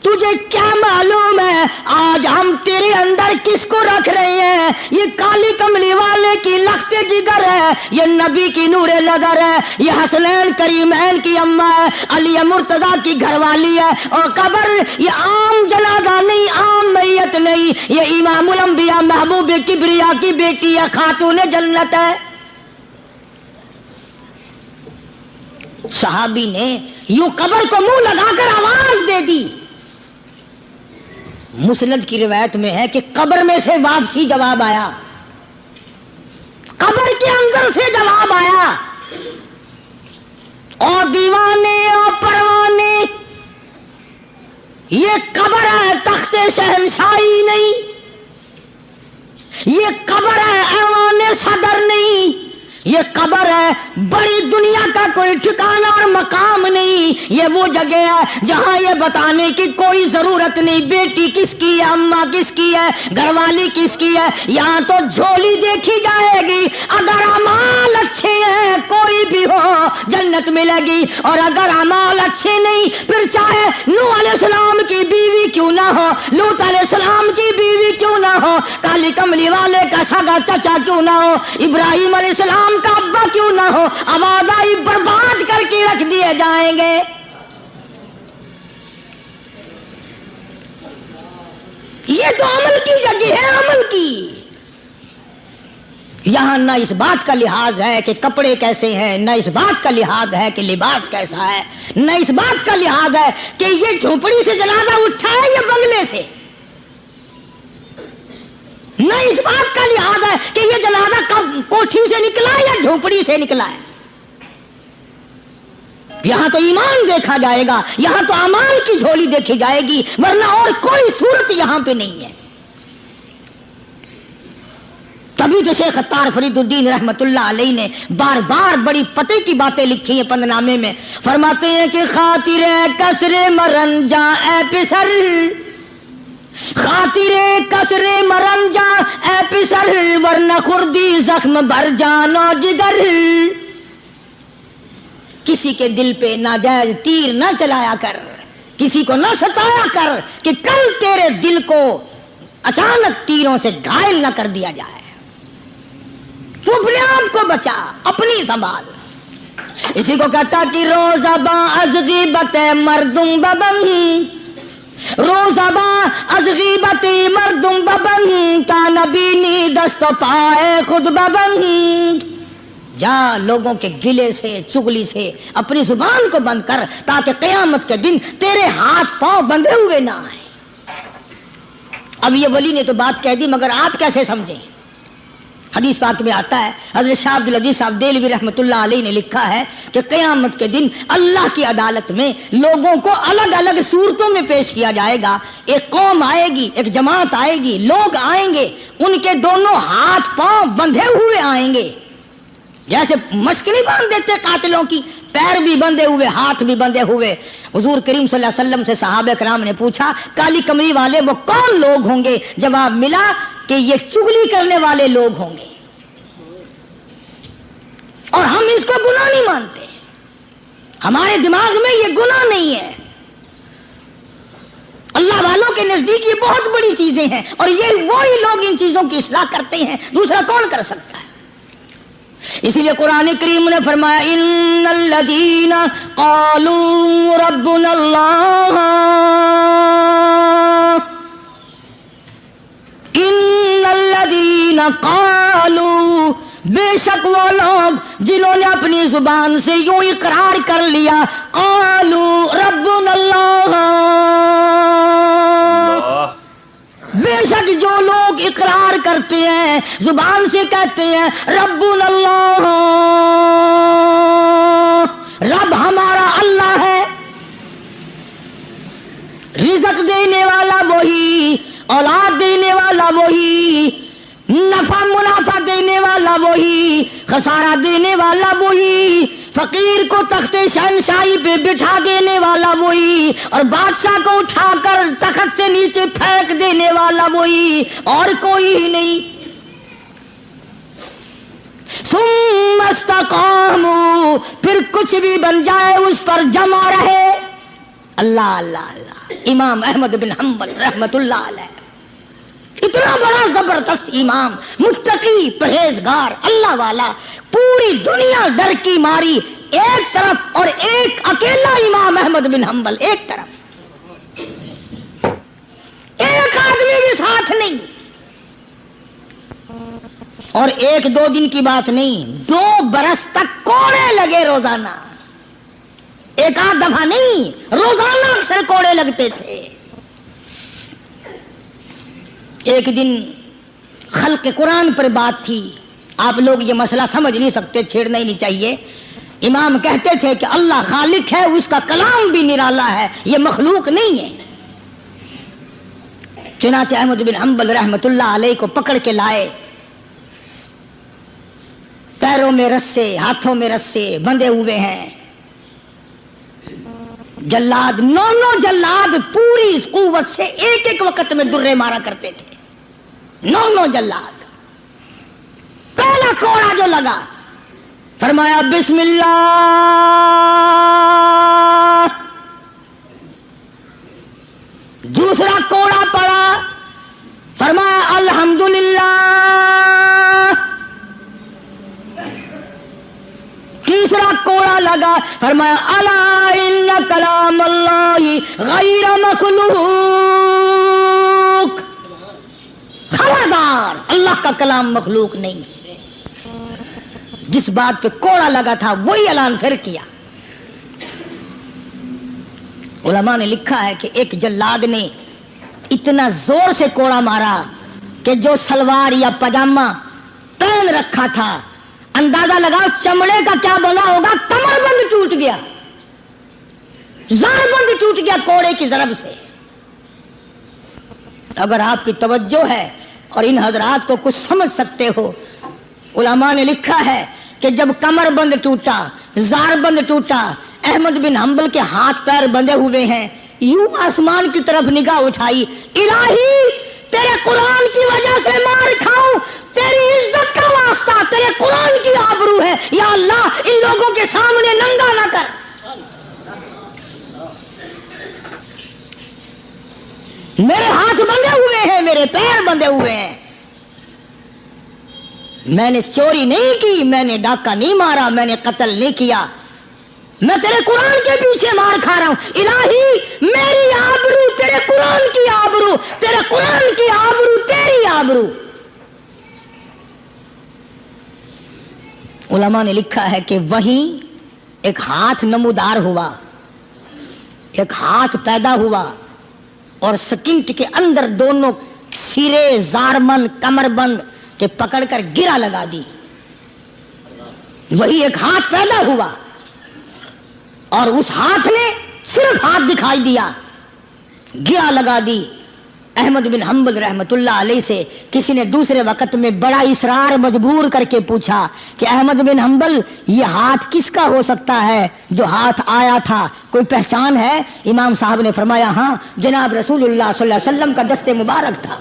تجھے کیا معلوم ہے آج ہم تیرے اندر کس کو رکھ رہے ہیں؟ یہ کالی کملی والے کی لخت جگر ہے، یہ نبی کی نور نظر ہے، یہ حسنین کریمین کی اماں ہے، علی مرتضی کی گھر والی ہے، اور قبر یہ عام جنازہ نہیں، عام میت نہیں، یہ امام الانبیاء محبوب کبریا کی بیٹی ہے، خاتون جنت ہے۔ صحابی نے یوں قبر کو منہ لگا کر آواز دے دی۔ مسند کی روایت میں ہے کہ قبر میں سے واپسی جواب آیا، قبر کے اندر سے جواب آیا، اور دیوانے اور پروانے، یہ قبر ہے تخت شہنشاہی نہیں، یہ قبر ہے ایوان صدر نہیں، یہ قبر ہے بڑی دنیا کا کوئی ٹھکانہ اور مقام نہیں، یہ وہ جگہ ہے جہاں یہ بتانے کی کوئی ضرورت نہیں بیٹی کس کی ہے، اماں کس کی ہے، گھر والی کس کی ہے، یہاں تو جھولی دیکھی جائے گی، اگر اعمال اچھے ہیں کوئی بھی ہو جنت ملے گی، اور اگر اعمال اچھے نہیں پھر چاہے نوح علیہ السلام کی بیوی کیوں نہ ہو، لوط علیہ السلام کی بیوی کیوں نہ ہو، کالی کملی والے کا سگا چچا کیوں نہ ہو، ابراہیم علیہ السلام کا ابا کیوں نہ ہو، آبادائی برباد کر کے رکھ دیے جائیں گے۔ یہ تو عمل کی جگہ ہے، عمل کی۔ یہاں نہ اس بات کا لحاظ ہے کہ کپڑے کیسے ہیں، نہ اس بات کا لحاظ ہے کہ لباس کیسا ہے، نہ اس بات کا لحاظ ہے کہ یہ جھوپڑی سے جنازہ اٹھا ہے یا بنگلے سے، نہ اس بات کا لحاظ ہے کہ یہ جنازہ کوٹھی سے نکلا ہے یا جھوپڑی سے نکلا ہے۔ یہاں تو ایمان دیکھا جائے گا، یہاں تو اعمال کی جھولی دیکھی جائے گی، ورنہ اور کوئی صورت یہاں پہ نہیں ہے۔ تبھی تو شیخ عطار فرید الدین رحمت اللہ علیہ نے بار بار بڑی پتے کی باتیں لکھی ہیں پندنامے میں، فرماتے ہیں کہ خاطر کسر مرنجا اے پسر، خاطر کسر مرنجا اے پسر، ورنہ خردی زخم بھر جانو جگر۔ کسی کے دل پہ ناجائز تیر نہ چلایا کر، کسی کو نہ ستایا کر کہ کل تیرے دل کو اچانک تیروں سے گھائل نہ کر دیا جائے۔ تو اپنے آپ کو بچا، اپنی سنبھال۔ اسی کو کہتا کہ روزہ با از غیبت مردم ببن، روزہ با از غیبت مردم ببن، تا نبینی دست پائے خود ببن۔ جا لوگوں کے گلے سے چگلی سے اپنی زبان کو بند کر، تاکہ قیامت کے دن تیرے ہاتھ پاؤں بندھے ہوئے نہ آئیں۔ اب یہ ولی نے تو بات کہہ دی، مگر آپ کیسے سمجھیں؟ حدیث پاک میں آتا ہے، حضرت شاہ عبدالعزیز صاحب دہلوی رحمۃ اللہ علیہ نے لکھا ہے کہ قیامت کے دن اللہ کی عدالت میں لوگوں کو الگ الگ صورتوں میں پیش کیا جائے گا۔ ایک قوم آئے گی، ایک جماعت آئے گی، لوگ آئیں گے، ان کے دونوں ہاتھ پاؤں بندھے ہوئے آئیں گے، جیسے مشک نہیں باندھ دیتے قاتلوں کی، پیر بھی بندھے ہوئے، ہاتھ بھی بندھے ہوئے۔ حضور کریم صلی اللہ علیہ وسلم سے صحابہ کرام نے پوچھا کالی کمری والے وہ کون لوگ ہوں گے؟ جواب ملا کہ یہ چغلی کرنے والے لوگ ہوں گے، اور ہم اس کو گناہ نہیں مانتے، ہمارے دماغ میں یہ گناہ نہیں ہے۔ اللہ والوں کے نزدیک یہ بہت بڑی چیزیں ہیں، اور یہ وہی لوگ ان چیزوں کی اصلاح کرتے ہیں، دوسرا کون کر سکتا ہے؟ اسی لیے قرآن کریم نے فرمایا ان الذین قالوا ربنا اللہ، ان الذین قالوا، بے شک وہ لوگ جنہوں نے اپنی زبان سے یوں اقرار کر لیا، قالوا ربنا اللہ، بے شک جو لوگ اقرار کرتے ہیں، زبان سے کہتے ہیں ربنا اللہ، رب ہمارا اللہ ہے، رزق دینے والا وہی، اولاد دینے والا وہی، نفع منافع دینے والا وہی، خسارہ دینے والا وہی، فقیر کو تخت شہنشاہی پہ بٹھا دینے والا وہی، اور بادشاہ کو اٹھا کر تخت سے نیچے پھینک دینے والا وہی، اور کوئی ہی نہیں۔ ثم استقاموا، پھر کچھ بھی بن جائے اس پر جمع رہے۔ اللہ اللہ اللہ، امام احمد بن حنبل رحمت اللہ علیہ، اتنا بڑا زبردست امام، متقی، پرہیزگار، اللہ والا، پوری دنیا ڈر کی ماری ایک طرف، اور ایک اکیلا امام احمد بن حنبل ایک طرف، ایک آدمی بھی ساتھ نہیں، اور ایک دو دن کی بات نہیں، 2 برس تک کوڑے لگے روزانہ، ایک آدھ دفعہ نہیں، روزانہ اکثر کوڑے لگتے تھے۔ ایک دن خلق قرآن پر بات تھی، آپ لوگ یہ مسئلہ سمجھ نہیں سکتے، چھیڑنا ہی نہیں چاہیے۔ امام کہتے تھے کہ اللہ خالق ہے، اس کا کلام بھی نرالا ہے، یہ مخلوق نہیں ہے۔ چنانچہ احمد بن حنبل رحمت اللہ علیہ کو پکڑ کے لائے، پیروں میں رسے، ہاتھوں میں رسے بندھے ہوئے ہیں، جلاد، 9 جلاد پوری اس قوت سے ایک ایک وقت میں درے مارا کرتے تھے، 9 جلاد۔ پہلا کوڑا جو لگا، فرمایا بسم اللہ، دوسرا کوڑا پڑا، فرمایا الحمدللہ، تیسرا کوڑا لگا، فرمایا الا ان کلام اللہ غیر مخلوق، خبردار، اللہ کا کلام مخلوق نہیں۔ جس بات پہ کوڑا لگا تھا وہی اعلان پھر کیا۔ علماء نے لکھا ہے کہ ایک جلاد نے اتنا زور سے کوڑا مارا کہ جو سلوار یا پاجامہ پہن رکھا تھا، اندازہ لگا چمڑے کا کیا بنا ہوگا، کمر بند ٹوٹ گیا، زار بند ٹوٹ گیا کوڑے کی ضرب سے۔ اگر آپ کی توجہ ہے اور ان حضرات کو کچھ سمجھ سکتے ہو، علماء نے لکھا ہے کہ جب کمر بند ٹوٹا، زار بند ٹوٹا، احمد بن حنبل کے ہاتھ پیر بندھے ہوئے ہیں، یوں آسمان کی طرف نگاہ اٹھائی، الہی تیرے قرآن کی وجہ سے مار کھاؤں، تیری عزت کا واسطہ، تیرے قرآن کی آبرو ہے، یا اللہ ان لوگوں کے سامنے ننگا نہ کر۔ میرے ہاتھ بندھے ہوئے ہیں، میرے پیر بندھے ہوئے ہیں، میں نے چوری نہیں کی، میں نے ڈاکہ نہیں مارا، میں نے قتل نہیں کیا، میں تیرے قرآن کے پیچھے مار کھا رہا ہوں، الہی میری آبرو تیرے قرآن کی آبرو، تیرے قرآن کی آبرو تیری آبرو۔ علماء نے لکھا ہے کہ وہیں ایک ہاتھ نمودار ہوا، ایک ہاتھ پیدا ہوا، اور سکنٹ کے اندر دونوں سرے زارمن کمر بند کے پکڑ کر گرا لگا دی۔ وہی ایک ہاتھ پیدا ہوا، اور اس ہاتھ نے صرف ہاتھ دکھائی دیا، گرا لگا دی۔ احمد بن حنبل رحمت اللہ علیہ سے کسی نے دوسرے وقت میں بڑا اصرار مجبور کر کے پوچھا کہ احمد بن حنبل یہ ہاتھ کس کا ہو سکتا ہے جو ہاتھ آیا تھا، کوئی پہچان ہے؟ امام صاحب نے فرمایا ہاں، جناب رسول اللہ صلی اللہ علیہ وسلم کا دست مبارک تھا۔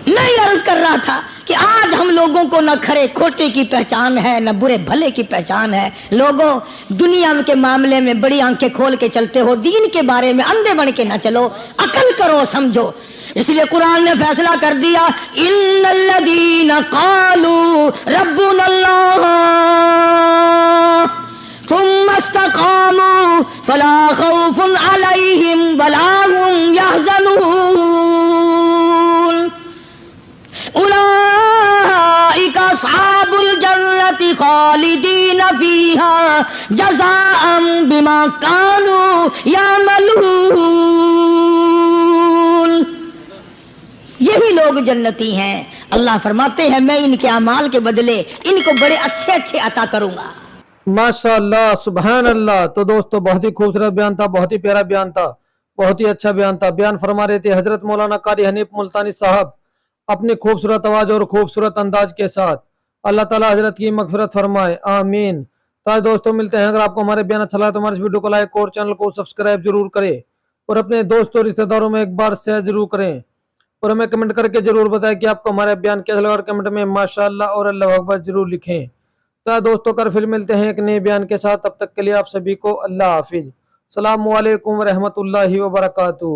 میں یہ عرض کر رہا تھا کہ آج ہم لوگوں کو نہ کھرے کھوٹے کی پہچان ہے، نہ برے بھلے کی پہچان ہے۔ لوگوں دنیا کے معاملے میں بڑی آنکھیں کھول کے چلتے ہو، دین کے بارے میں اندھے بن کے نہ چلو، عقل کرو، سمجھو۔ اس لیے قرآن نے فیصلہ کر دیا ان الذین قالوا ربنا اللہ ثم استقاموا فلا خوف علیہم ولا هم يحزنون اولئک اصحاب الجنۃ خالدین فیہا جزاء بما كانوا یعملون۔ یہی لوگ جنتی ہیں، اللہ فرماتے ہیں میں ان کے اعمال کے بدلے ان کو بڑے اچھے اچھے عطا کروں گا۔ ماشاءاللہ، سبحان اللہ۔ تو دوستو بہت ہی خوبصورت بیان تھا، بہت ہی پیارا بیان تھا، بہت ہی اچھا بیان تھا۔ بیان فرما رہے تھے حضرت مولانا قاری حنیف ملتانی صاحب اپنی خوبصورت آواز اور خوبصورت انداز کے ساتھ۔ اللہ تعالی حضرت کی مغفرت فرمائے، آمین۔ تو دوستو ملتے ہیں، اگر آپ کو ہمارے بیان اچھا لگا تو ہمارے اس ویڈیو کو لائک اور چینل کو سبسکرائب ضرور کریں اور اپنے دوستوں اور رشتہ داروں میں ایک بار شیئر ضرور کریں اور ہمیں کمنٹ کر کے ضرور بتائیں کہ آپ کو ہمارا بیان کیسا لگا، اور کمنٹ میں ماشاءاللہ اور اللہ اکبر ضرور لکھیں۔ تو دوستوں کر پھر ملتے ہیں ایک نئے بیان کے ساتھ، تب تک کے لیے آپ سبھی کو اللہ حافظ۔ السلام علیکم ورحمۃ اللہ وبرکاتہ۔